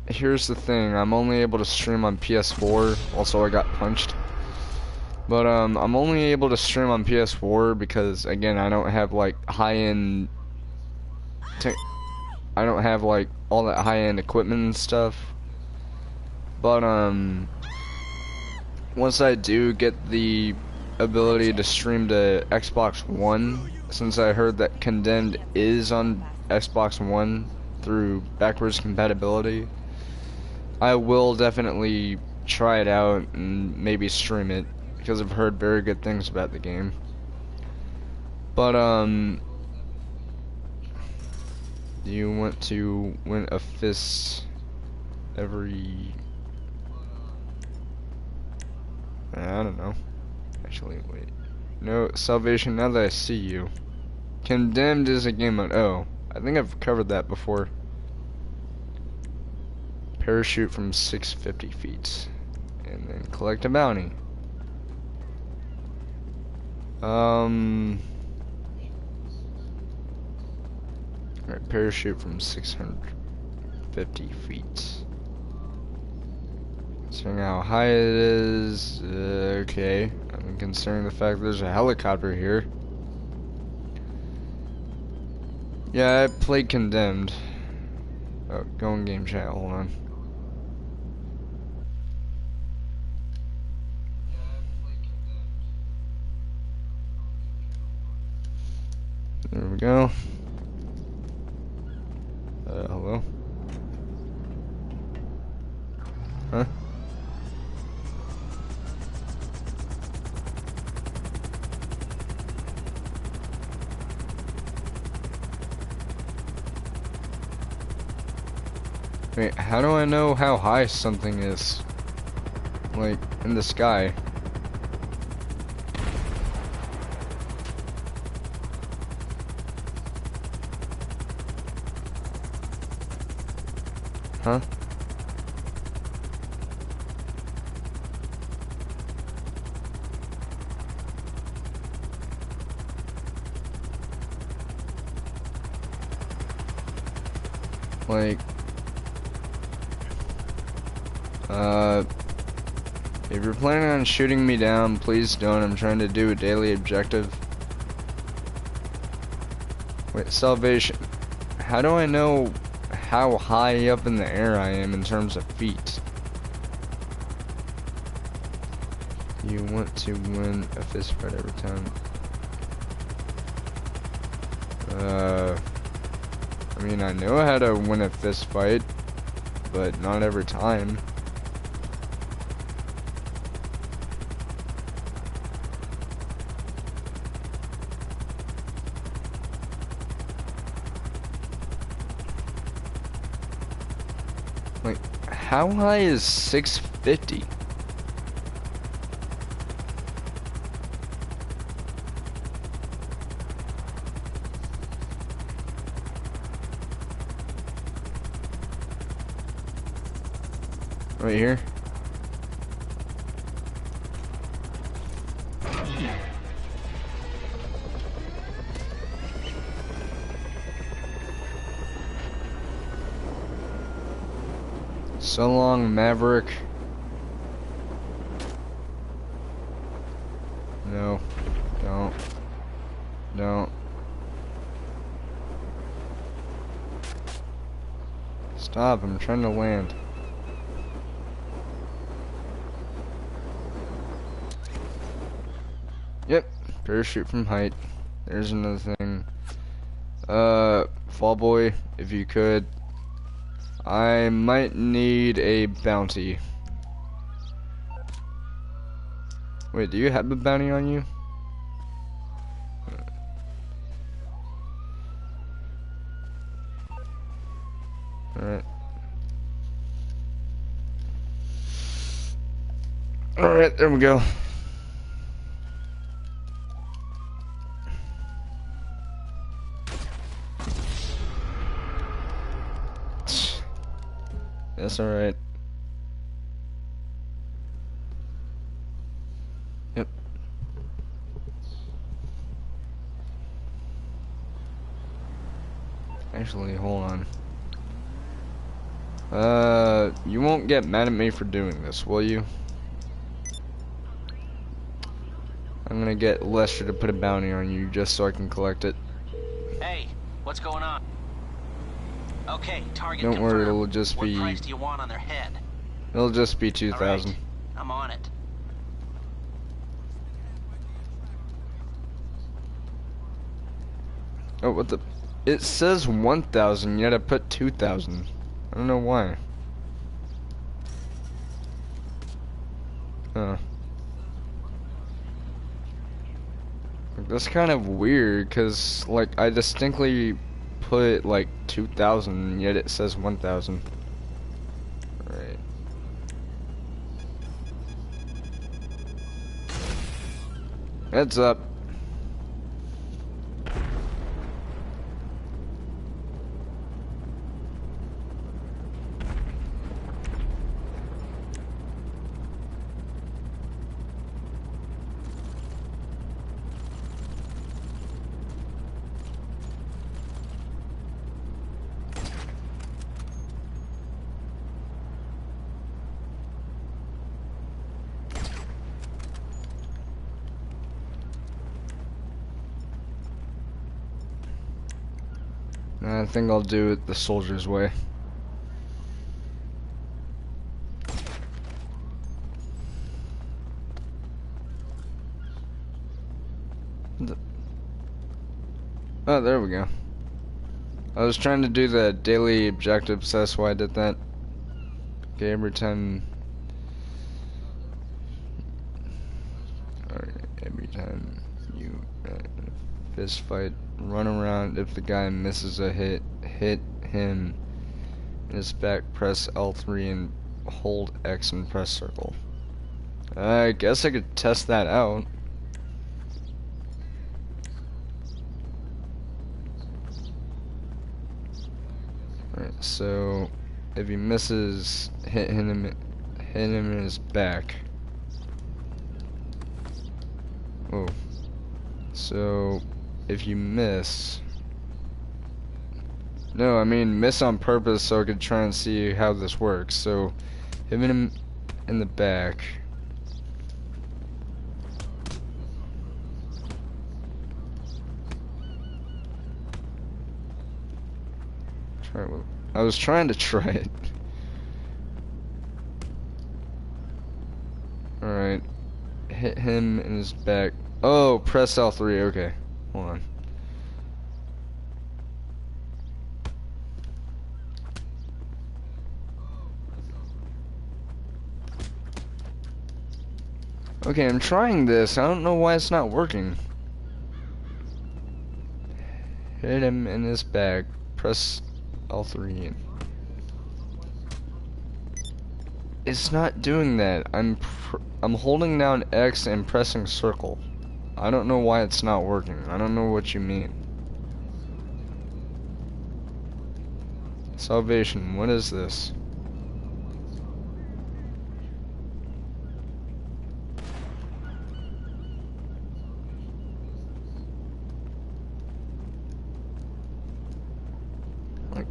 Speaker 1: Here's the thing, I'm only able to stream on PS4, also I got punched. But, I'm only able to stream on PS4 because, again, I don't have, like, high-end... I don't have, like, all that high-end equipment and stuff. But, once I do get the ability to stream to Xbox One, since I heard that Condemned is on Xbox One through backwards compatibility, I will definitely try it out and maybe stream it, because I've heard very good things about the game. But, do you want to win a fist every... I don't know. Actually, wait. No, Salvation, now that I see you. Condemned is a game mode. Oh, I think I've covered that before. Parachute from 650 feet. And then collect a bounty. Alright, parachute from 650 feet. Considering how high it is, okay. I'm considering the fact there's a helicopter here. Yeah, I played Condemned. Oh, go in game chat, hold on. There we go. Hello? Huh? Wait, how do I know how high something is? Like, in the sky. Huh? Like, if you're planning on shooting me down, please don't. I'm trying to do a daily objective. Wait, Salvation. How do I know how high up in the air I am in terms of feet? You want to win a fist fight every time. I mean, I know how to win a fist fight, but not every time. Like, how high is 650? Right here. So long, Maverick. No. Don't. Don't. Stop, I'm trying to land. Yep, parachute from height. There's another thing. Fall boy, if you could. I might need a bounty. Wait, do you have a bounty on you? Alright. Alright, there we go. That's alright. Yep. Actually, hold on. You won't get mad at me for doing this, will you? I'm gonna get Lester to put a bounty on you just so I can collect it.
Speaker 2: Hey, what's going on? Okay, target
Speaker 1: Don't
Speaker 2: confirmed.
Speaker 1: worry, it'll just be...
Speaker 2: What price do you want on their head?
Speaker 1: It'll just be
Speaker 2: All
Speaker 1: 2,000.
Speaker 2: right, I'm on it.
Speaker 1: Oh, what the... It says 1,000, yet I put 2,000. I don't know why. Huh. That's kind of weird, cause like I distinctly put like 2,000, yet it says 1,000. Right. Heads up. I think I'll do it the soldier's way. Oh, there we go. I was trying to do the daily objectives, that's why I did that. Okay, every time... Alright, every time you fist fight, run around. If the guy misses a hit, hit him in his back, press L3 and hold X and press circle. I guess I could test that out. Alright, so if he misses, hit him in his back. Oh. So if you miss, no, I mean miss on purpose so I could try and see how this works. So hit him in the back. I was trying to try it. Alright. Hit him in his back. Oh, press L3, okay. Hold on. Okay, I'm trying this. I don't know why it's not working. Hit him in his back. Press L3. It's not doing that. I'm holding down X and pressing circle. I don't know why it's not working. I don't know what you mean. Salvation, what is this?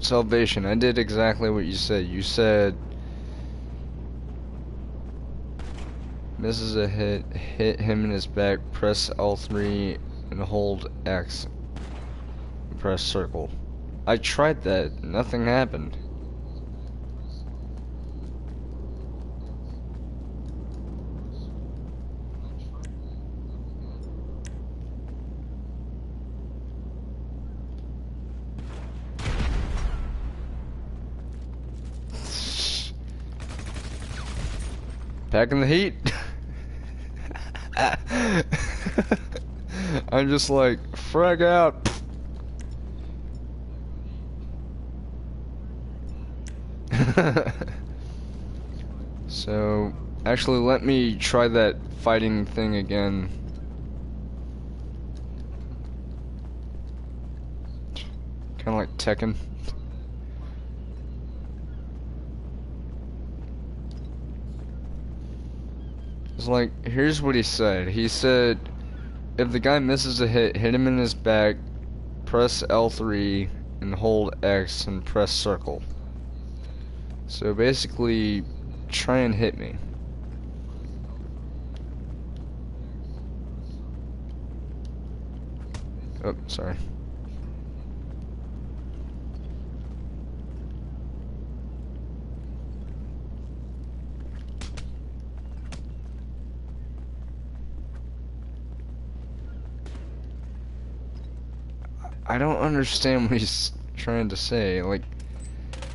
Speaker 1: Salvation, I did exactly what you said. You said misses a hit him in his back, press L3 and hold X and press circle. I tried that, nothing happened. Packing the heat. I'm just like, frag out. So, actually, let me try that fighting thing again. Kind of like Tekken. It's like, here's what he said. He said, if the guy misses a hit, hit him in his back, press L3 and hold X and press circle. So basically, try and hit me. Oh, sorry. I don't understand what he's trying to say. Like,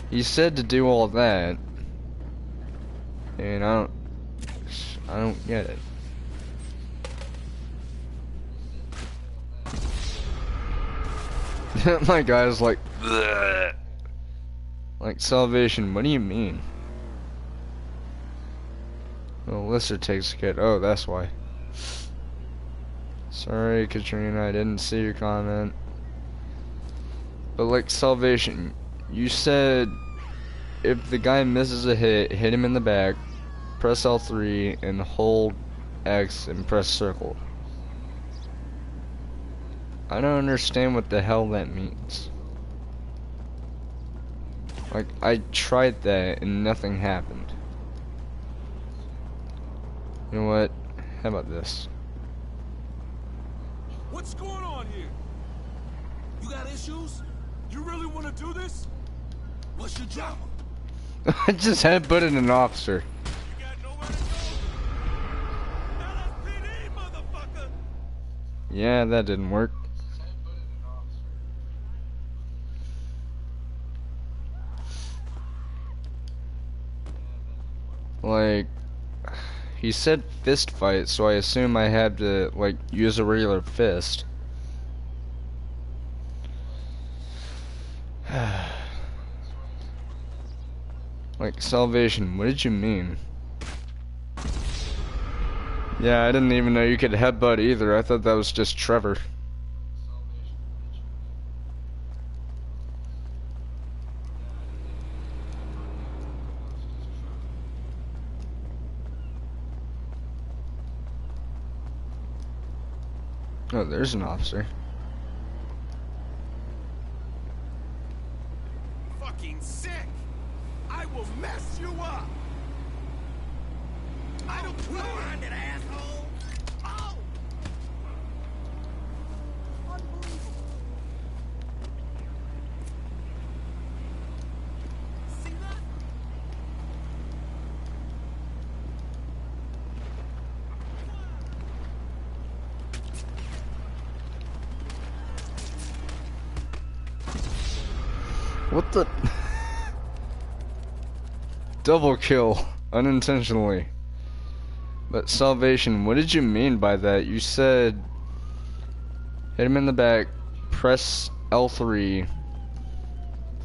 Speaker 1: he said to do all that, and I don't get it. My guy's like, bleh. Like, Salvation, what do you mean? Well, Lister takes a kid. Oh, that's why. Sorry, Katrina, I didn't see your comment. But like, Salvation, you said if the guy misses a hit, hit him in the back, press L3 and hold X and press circle. I don't understand what the hell that means. Like, I tried that and nothing happened. You know what? How about this?
Speaker 4: What's going on here? You got issues? You really want to do this? What's your job?
Speaker 1: I just headbutted an officer.
Speaker 4: You got nowhere to go? LSPD, motherfucker!
Speaker 1: Yeah, that didn't work. Like, he said fist fight, so I assume I had to, like, use a regular fist. Like, Salvation, what did you mean? Yeah, I didn't even know you could headbutt either. I thought that was just Trevor. Oh, there's an officer.
Speaker 4: Fucking sick! I will mess you up! I don't mind it, asshole! Oh! Unbelievable. See that?
Speaker 1: What the? Double kill, unintentionally. But Salvation, what did you mean by that? You said hit him in the back, press L3,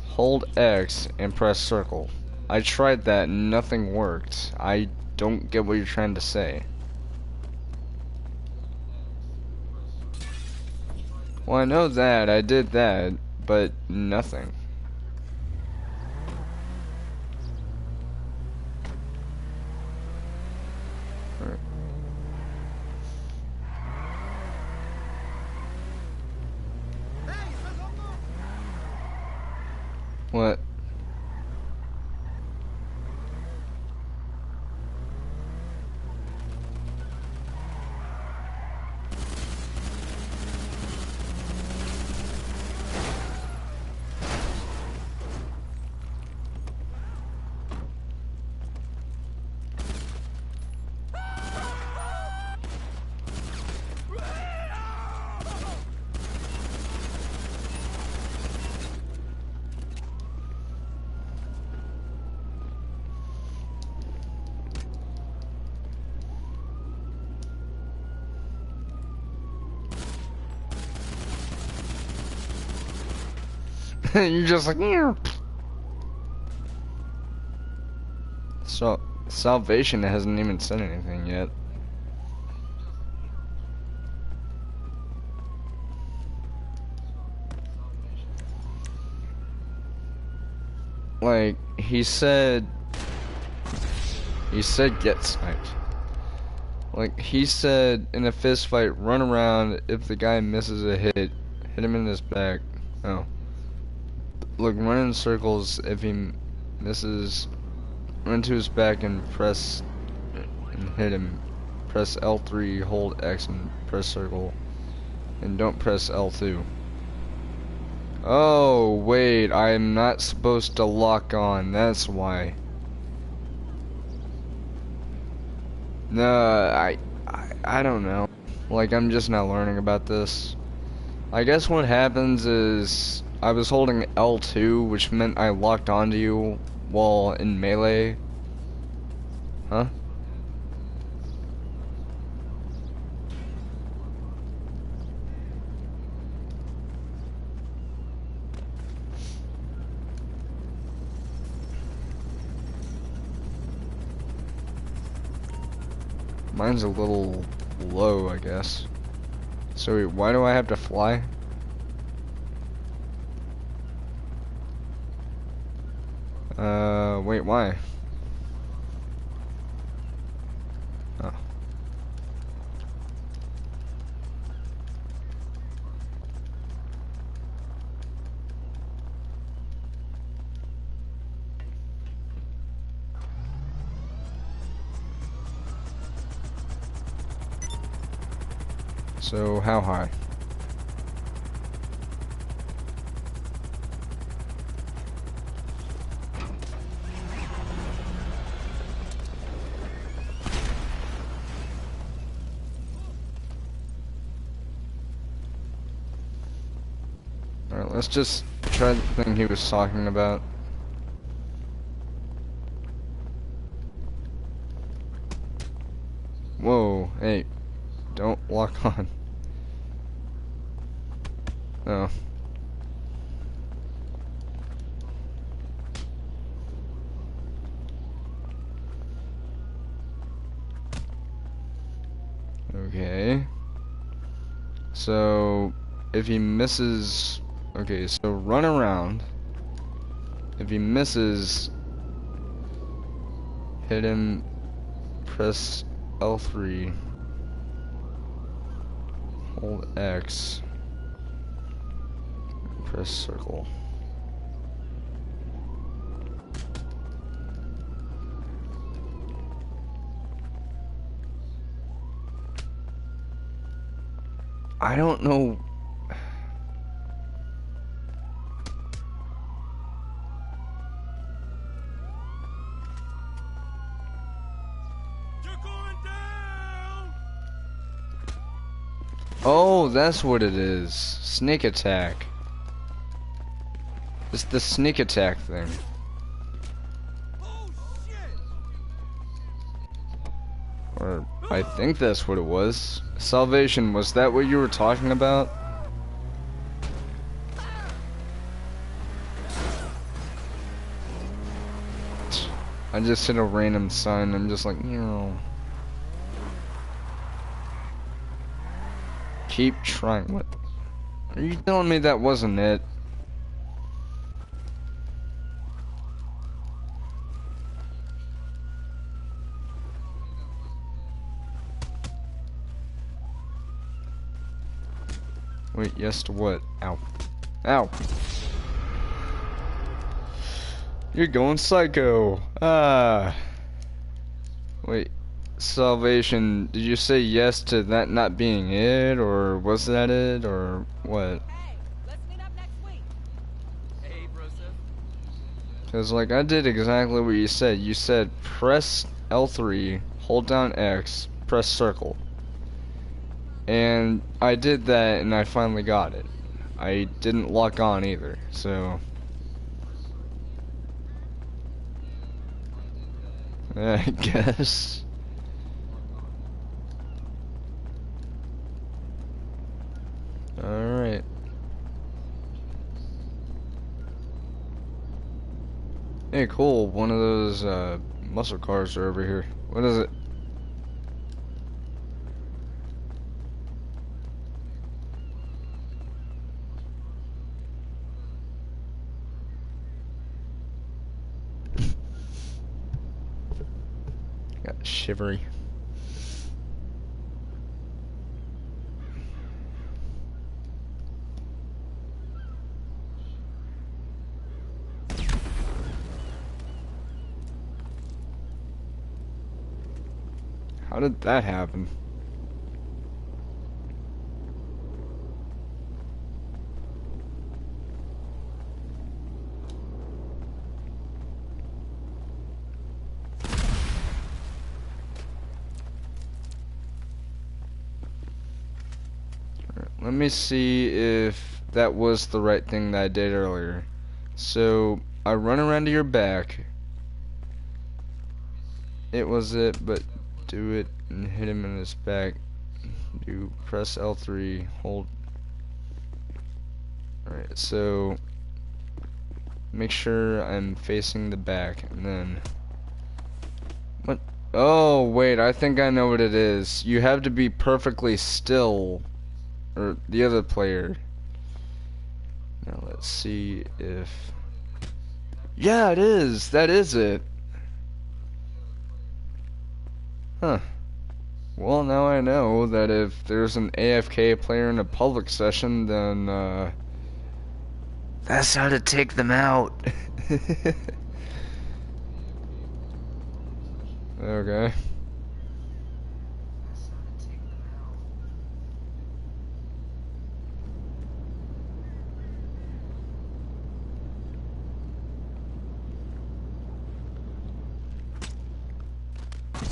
Speaker 1: hold X, and press circle. I tried that and nothing worked. I don't get what you're trying to say. Well, I know that, I did that, but nothing. You're just like, yeah. So, Salvation hasn't even said anything yet. Like, he said get sniped. Like, he said in a fist fight, run around. If the guy misses a hit him in his back. Oh. Look, run in circles. If he misses, run to his back and press and hit him. Press L3, hold X and press circle. And don't press L2. Oh, wait, I'm not supposed to lock on. That's why. No, I don't know. Like, I'm just not learning about this. I guess what happens is I was holding L2, which meant I locked onto you while in melee. Huh? Mine's a little low, I guess. So wait, why do I have to fly? Wait, why? Oh. So, how high? Alright, let's just try the thing he was talking about. Whoa, hey, don't lock on. Oh. Okay. So, if he misses... Okay, so run around. If he misses... Hit him... Press L3. Hold X. Press circle. I don't know.
Speaker 4: You're going down.
Speaker 1: Oh, that's what it is. Sneak attack. It's the sneak attack thing.
Speaker 4: Oh shit.
Speaker 1: Or I think that's what it was. Salvation, was that what you were talking about? I just hit a random sign. I'm just like, you know. Keep trying. What? Are you telling me that wasn't it? Wait, yes to what? Ow. Ow. You're going psycho. Ah. Wait. Salvation, did you say yes to that not being it, or was that it, or what?
Speaker 5: Hey, let's meet up next week.
Speaker 6: Hey, Broseph.
Speaker 1: Cause like I did exactly what you said. You said press L3, hold down X, press circle. And I did that and I finally got it. I didn't lock on either, so I guess. Alright. Hey, cool. One of those muscle cars are over here. What is it? Got shivery. How did that happen? Alright, let me see if that was the right thing that I did earlier. So, I run around to your back. It was it, but do it and hit him in his back. Do press L3, hold. Alright, so make sure I'm facing the back, and then what? Oh wait, I think I know what it is. You have to be perfectly still, or the other player. Now let's see if, yeah, it is. That is it. Huh. Well, now I know that if there's an AFK player in a public session, then that's how to take them out. Okay.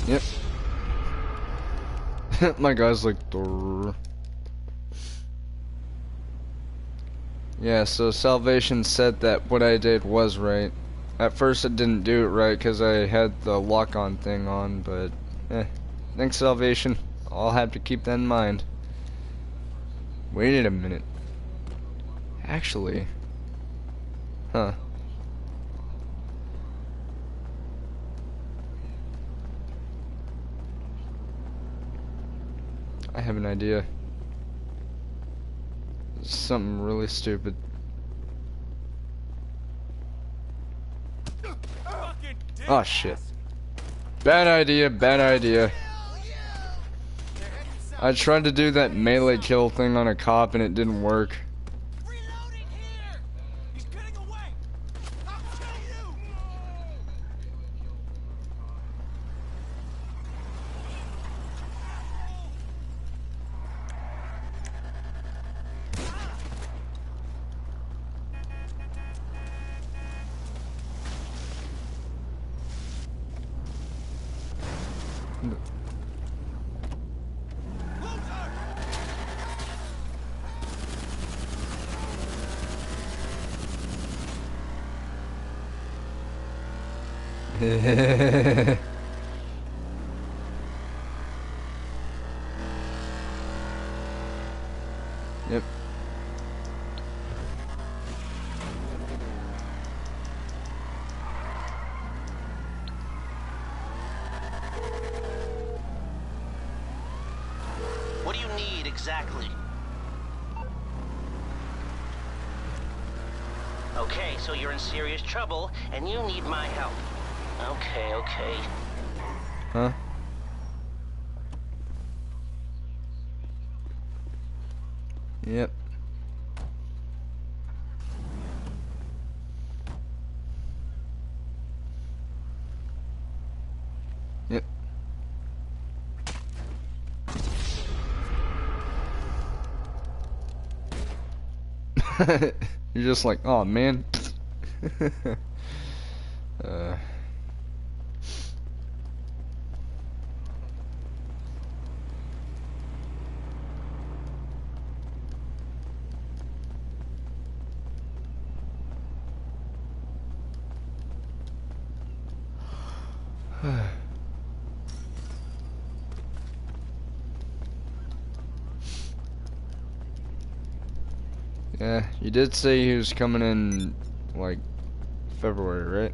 Speaker 1: Yep. My guy's like, Durr. Yeah, so Salvation said that what I did was right. At first it didn't do it right because I had the lock-on thing on, but thanks Salvation. I'll have to keep that in mind. Wait a minute. Actually, huh. I have an idea. Something really stupid. Oh shit. Bad idea, bad idea. I tried to do that melee kill thing on a cop and it didn't work.
Speaker 4: Reloading here! He's getting away! I'll kill you!
Speaker 1: Yep.
Speaker 2: What do you need exactly? Okay, so you're in serious trouble, and you need my help. Okay, okay.
Speaker 1: Huh? Yep. Yep. You're just like, oh man. uh. Yeah, you did say he was coming in, like, February, right?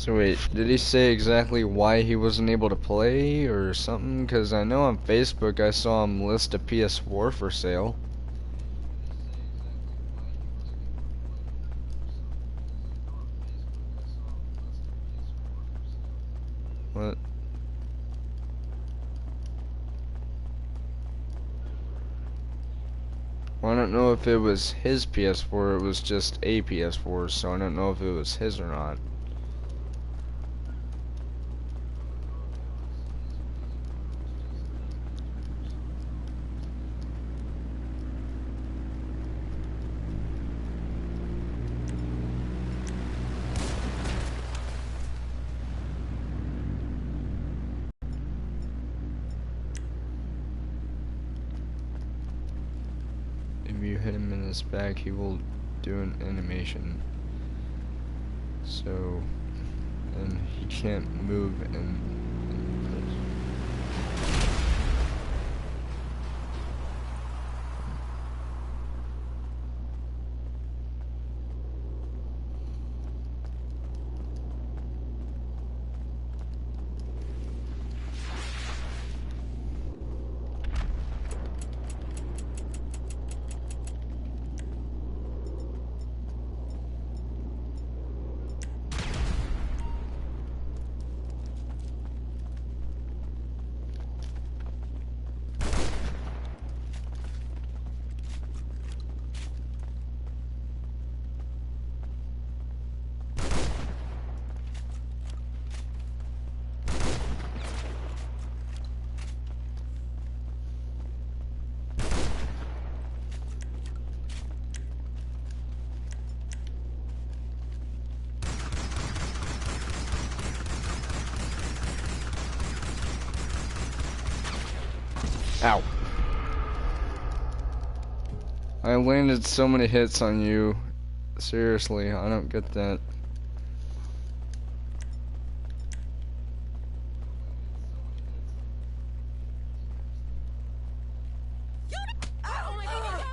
Speaker 1: So wait, did he say exactly why he wasn't able to play or something? Because I know on Facebook I saw him list a PS4 for sale. What? Well, I don't know if it was his PS4, it was just a PS4, so I don't know if it was his or not. If you hit him in his back, he will do an animation. So, and he can't move and ow. I landed so many hits on you. Seriously, I don't get that.
Speaker 5: Oh my God!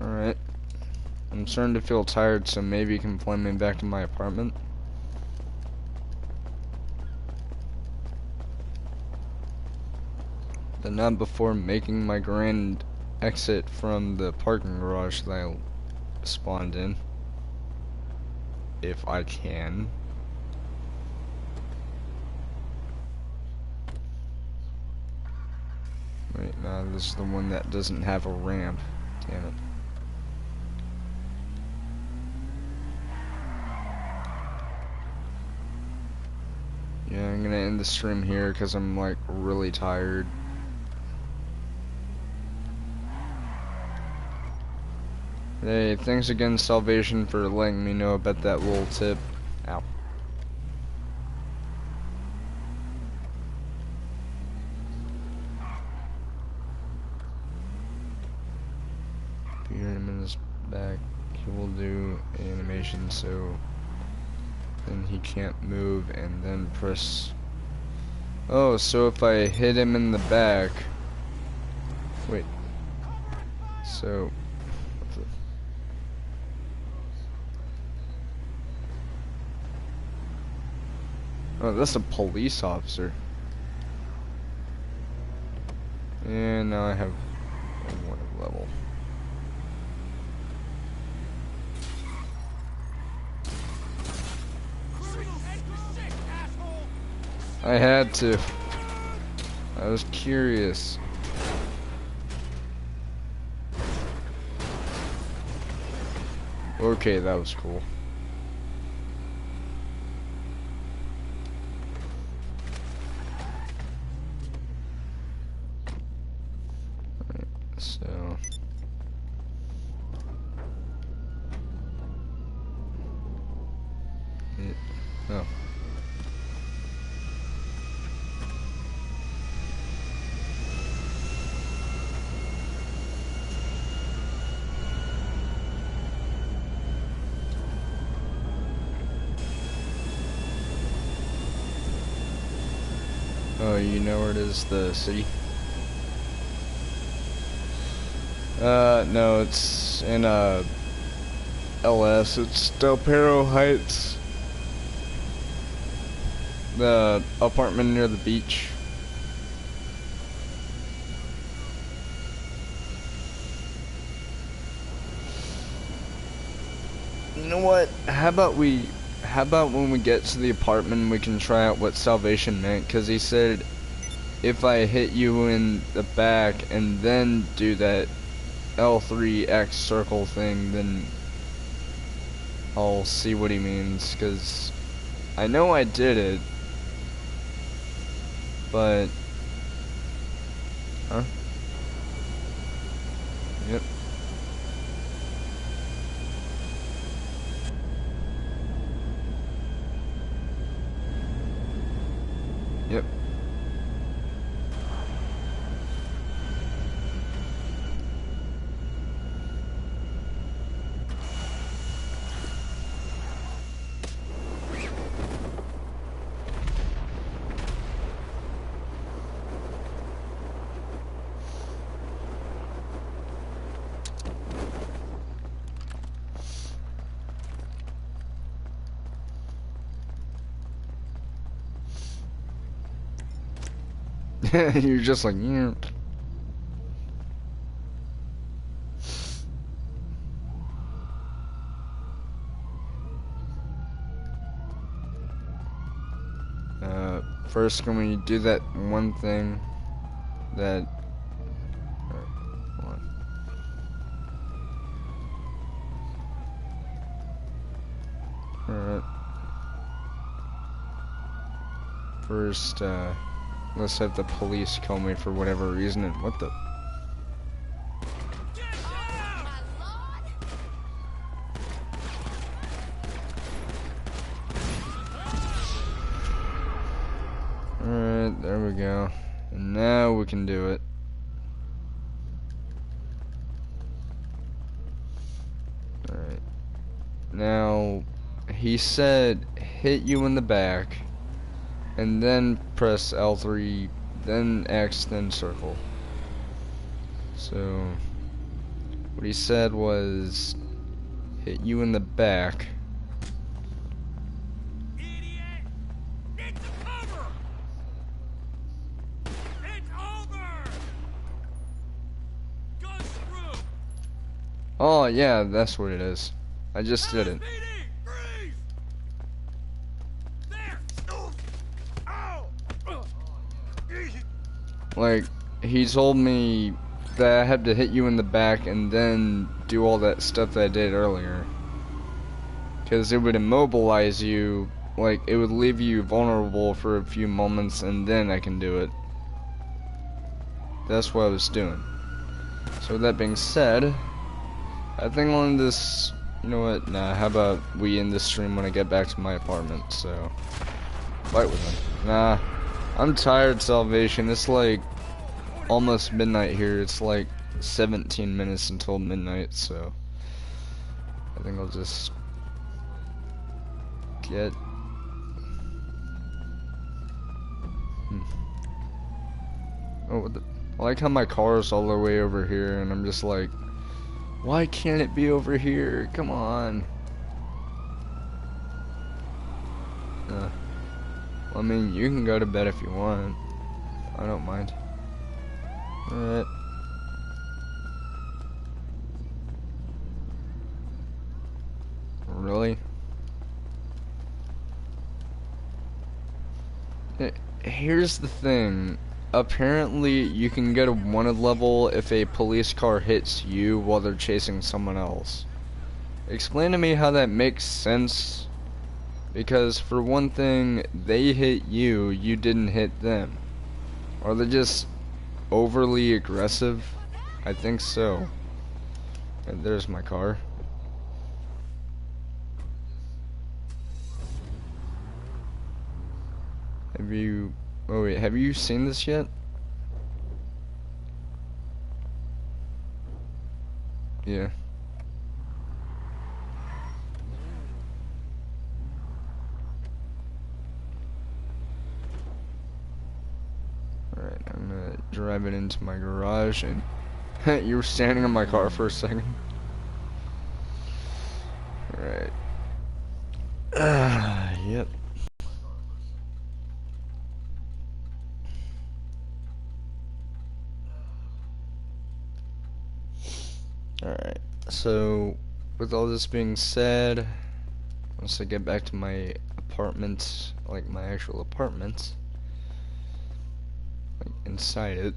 Speaker 1: Alright. I'm starting to feel tired, so maybe you can plane me back to my apartment. But not before making my grand exit from the parking garage that I spawned in. If I can. Wait, no, this is the one that doesn't have a ramp. Damn it. Yeah, I'm gonna end the stream here because I'm like really tired. Hey, thanks again, Salvation, for letting me know about that little tip. Ow. If you hit him in his back, he will do animation, so then he can't move, and then press. Oh, so if I hit him in the back. Wait. So. Oh, that's a police officer. And now I have one level. I had to. I was curious. Okay, that was cool. So oh. Oh, you know where it is, the city? No, it's in, LS. It's Del Perro Heights. The apartment near the beach. You know what? How about when we get to the apartment we can try out what salvation meant, cause he said if I hit you in the back and then do that L3X circle thing, then I'll see what he means, cause I know I did it, but huh? Yep. Yep. You're just like, yeah. First, can we do that one thing that... hold on. Alright. First, let's have the police call me for whatever reason, and what the... Alright, there we go. And now we can do it. Alright. Now, he said hit you in the back, and then press L3, then X, then circle. So, what he said was hit you in the back. Oh yeah, that's what it is. I just did it. Like, he told me that I had to hit you in the back and then do all that stuff that I did earlier. Because it would immobilize you, like, it would leave you vulnerable for a few moments and then I can do it. That's what I was doing. So with that being said, I think I'll end this, you know what, nah, how about we end this stream when I get back to my apartment, so, fight with him. Nah, I'm tired, Salvation, it's like, almost midnight here, it's like 17 minutes until midnight, so, I think I'll just, get, oh, what the, I like how my car is all the way over here, and I'm just like, why can't it be over here? Come on. Well, I mean, you can go to bed if you want. I don't mind. Alright. Really? Here's the thing. Apparently, you can get a wanted level if a police car hits you while they're chasing someone else. Explain to me how that makes sense. Because, for one thing, they hit you, you didn't hit them. Are they just overly aggressive? I think so. And there's my car. Have you... Oh wait, have you seen this yet? Yeah. Alright, I'm gonna drive it into my garage and... You were standing in my car for a second. Alright. Yep. Alright, so with all this being said, once I get back to my apartment, like my actual apartment, like inside it,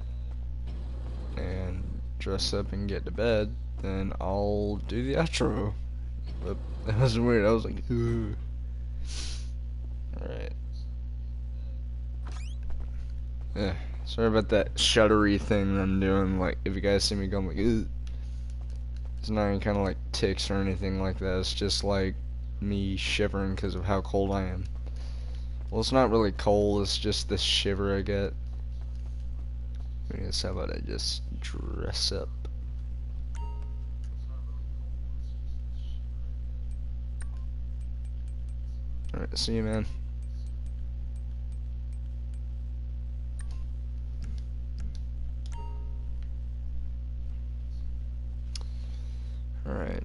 Speaker 1: and dress up and get to bed, then I'll do the outro. But that was weird, I was like, ooh. Alright. Yeah, sorry about that shuddery thing I'm doing, like, if you guys see me going like, ooh. It's not any kind of like ticks or anything like that. It's just like me shivering because of how cold I am. Well, it's not really cold. It's just this shiver I get. I guess how about I just dress up? Alright, see you, man. Alright.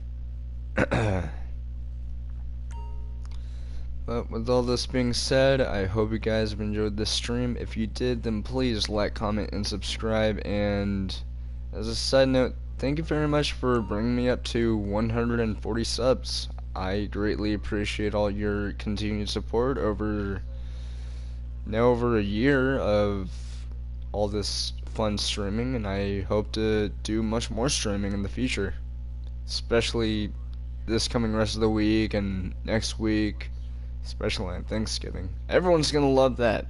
Speaker 1: But with all this being said, I hope you guys have enjoyed this stream. If you did, then please like, comment, and subscribe. And as a side note, thank you very much for bringing me up to 140 subs. I greatly appreciate all your continued support over now over a year of all this fun streaming, and I hope to do much more streaming in the future, especially this coming rest of the week and next week, especially on Thanksgiving. Everyone's gonna love that.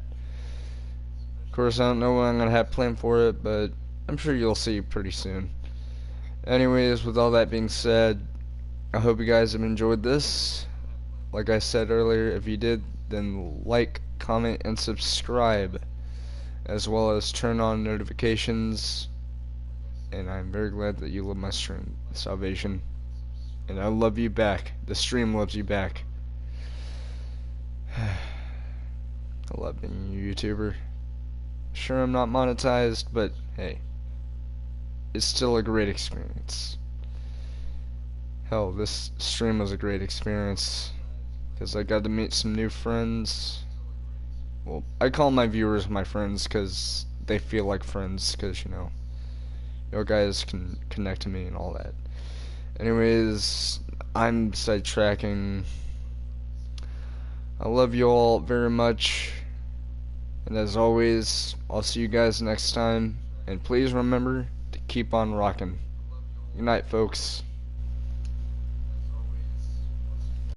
Speaker 1: Of course, I don't know what I'm gonna have planned for it, but I'm sure you'll see pretty soon. Anyways, with all that being said, I hope you guys have enjoyed this. Like I said earlier, if you did, then like, comment, and subscribe, as well as turn on notifications. And I'm very glad that you love my stream, Salvation. And I love you back. The stream loves you back. I love being a YouTuber. Sure, I'm not monetized, but hey, it's still a great experience. Hell, this stream was a great experience because I got to meet some new friends. Well, I call my viewers my friends because they feel like friends, because, you know, you guys can connect to me and all that. Anyways, I'm sidetracking. I love you all very much, and as always, I'll see you guys next time, and please remember to keep on rocking. Good night, folks.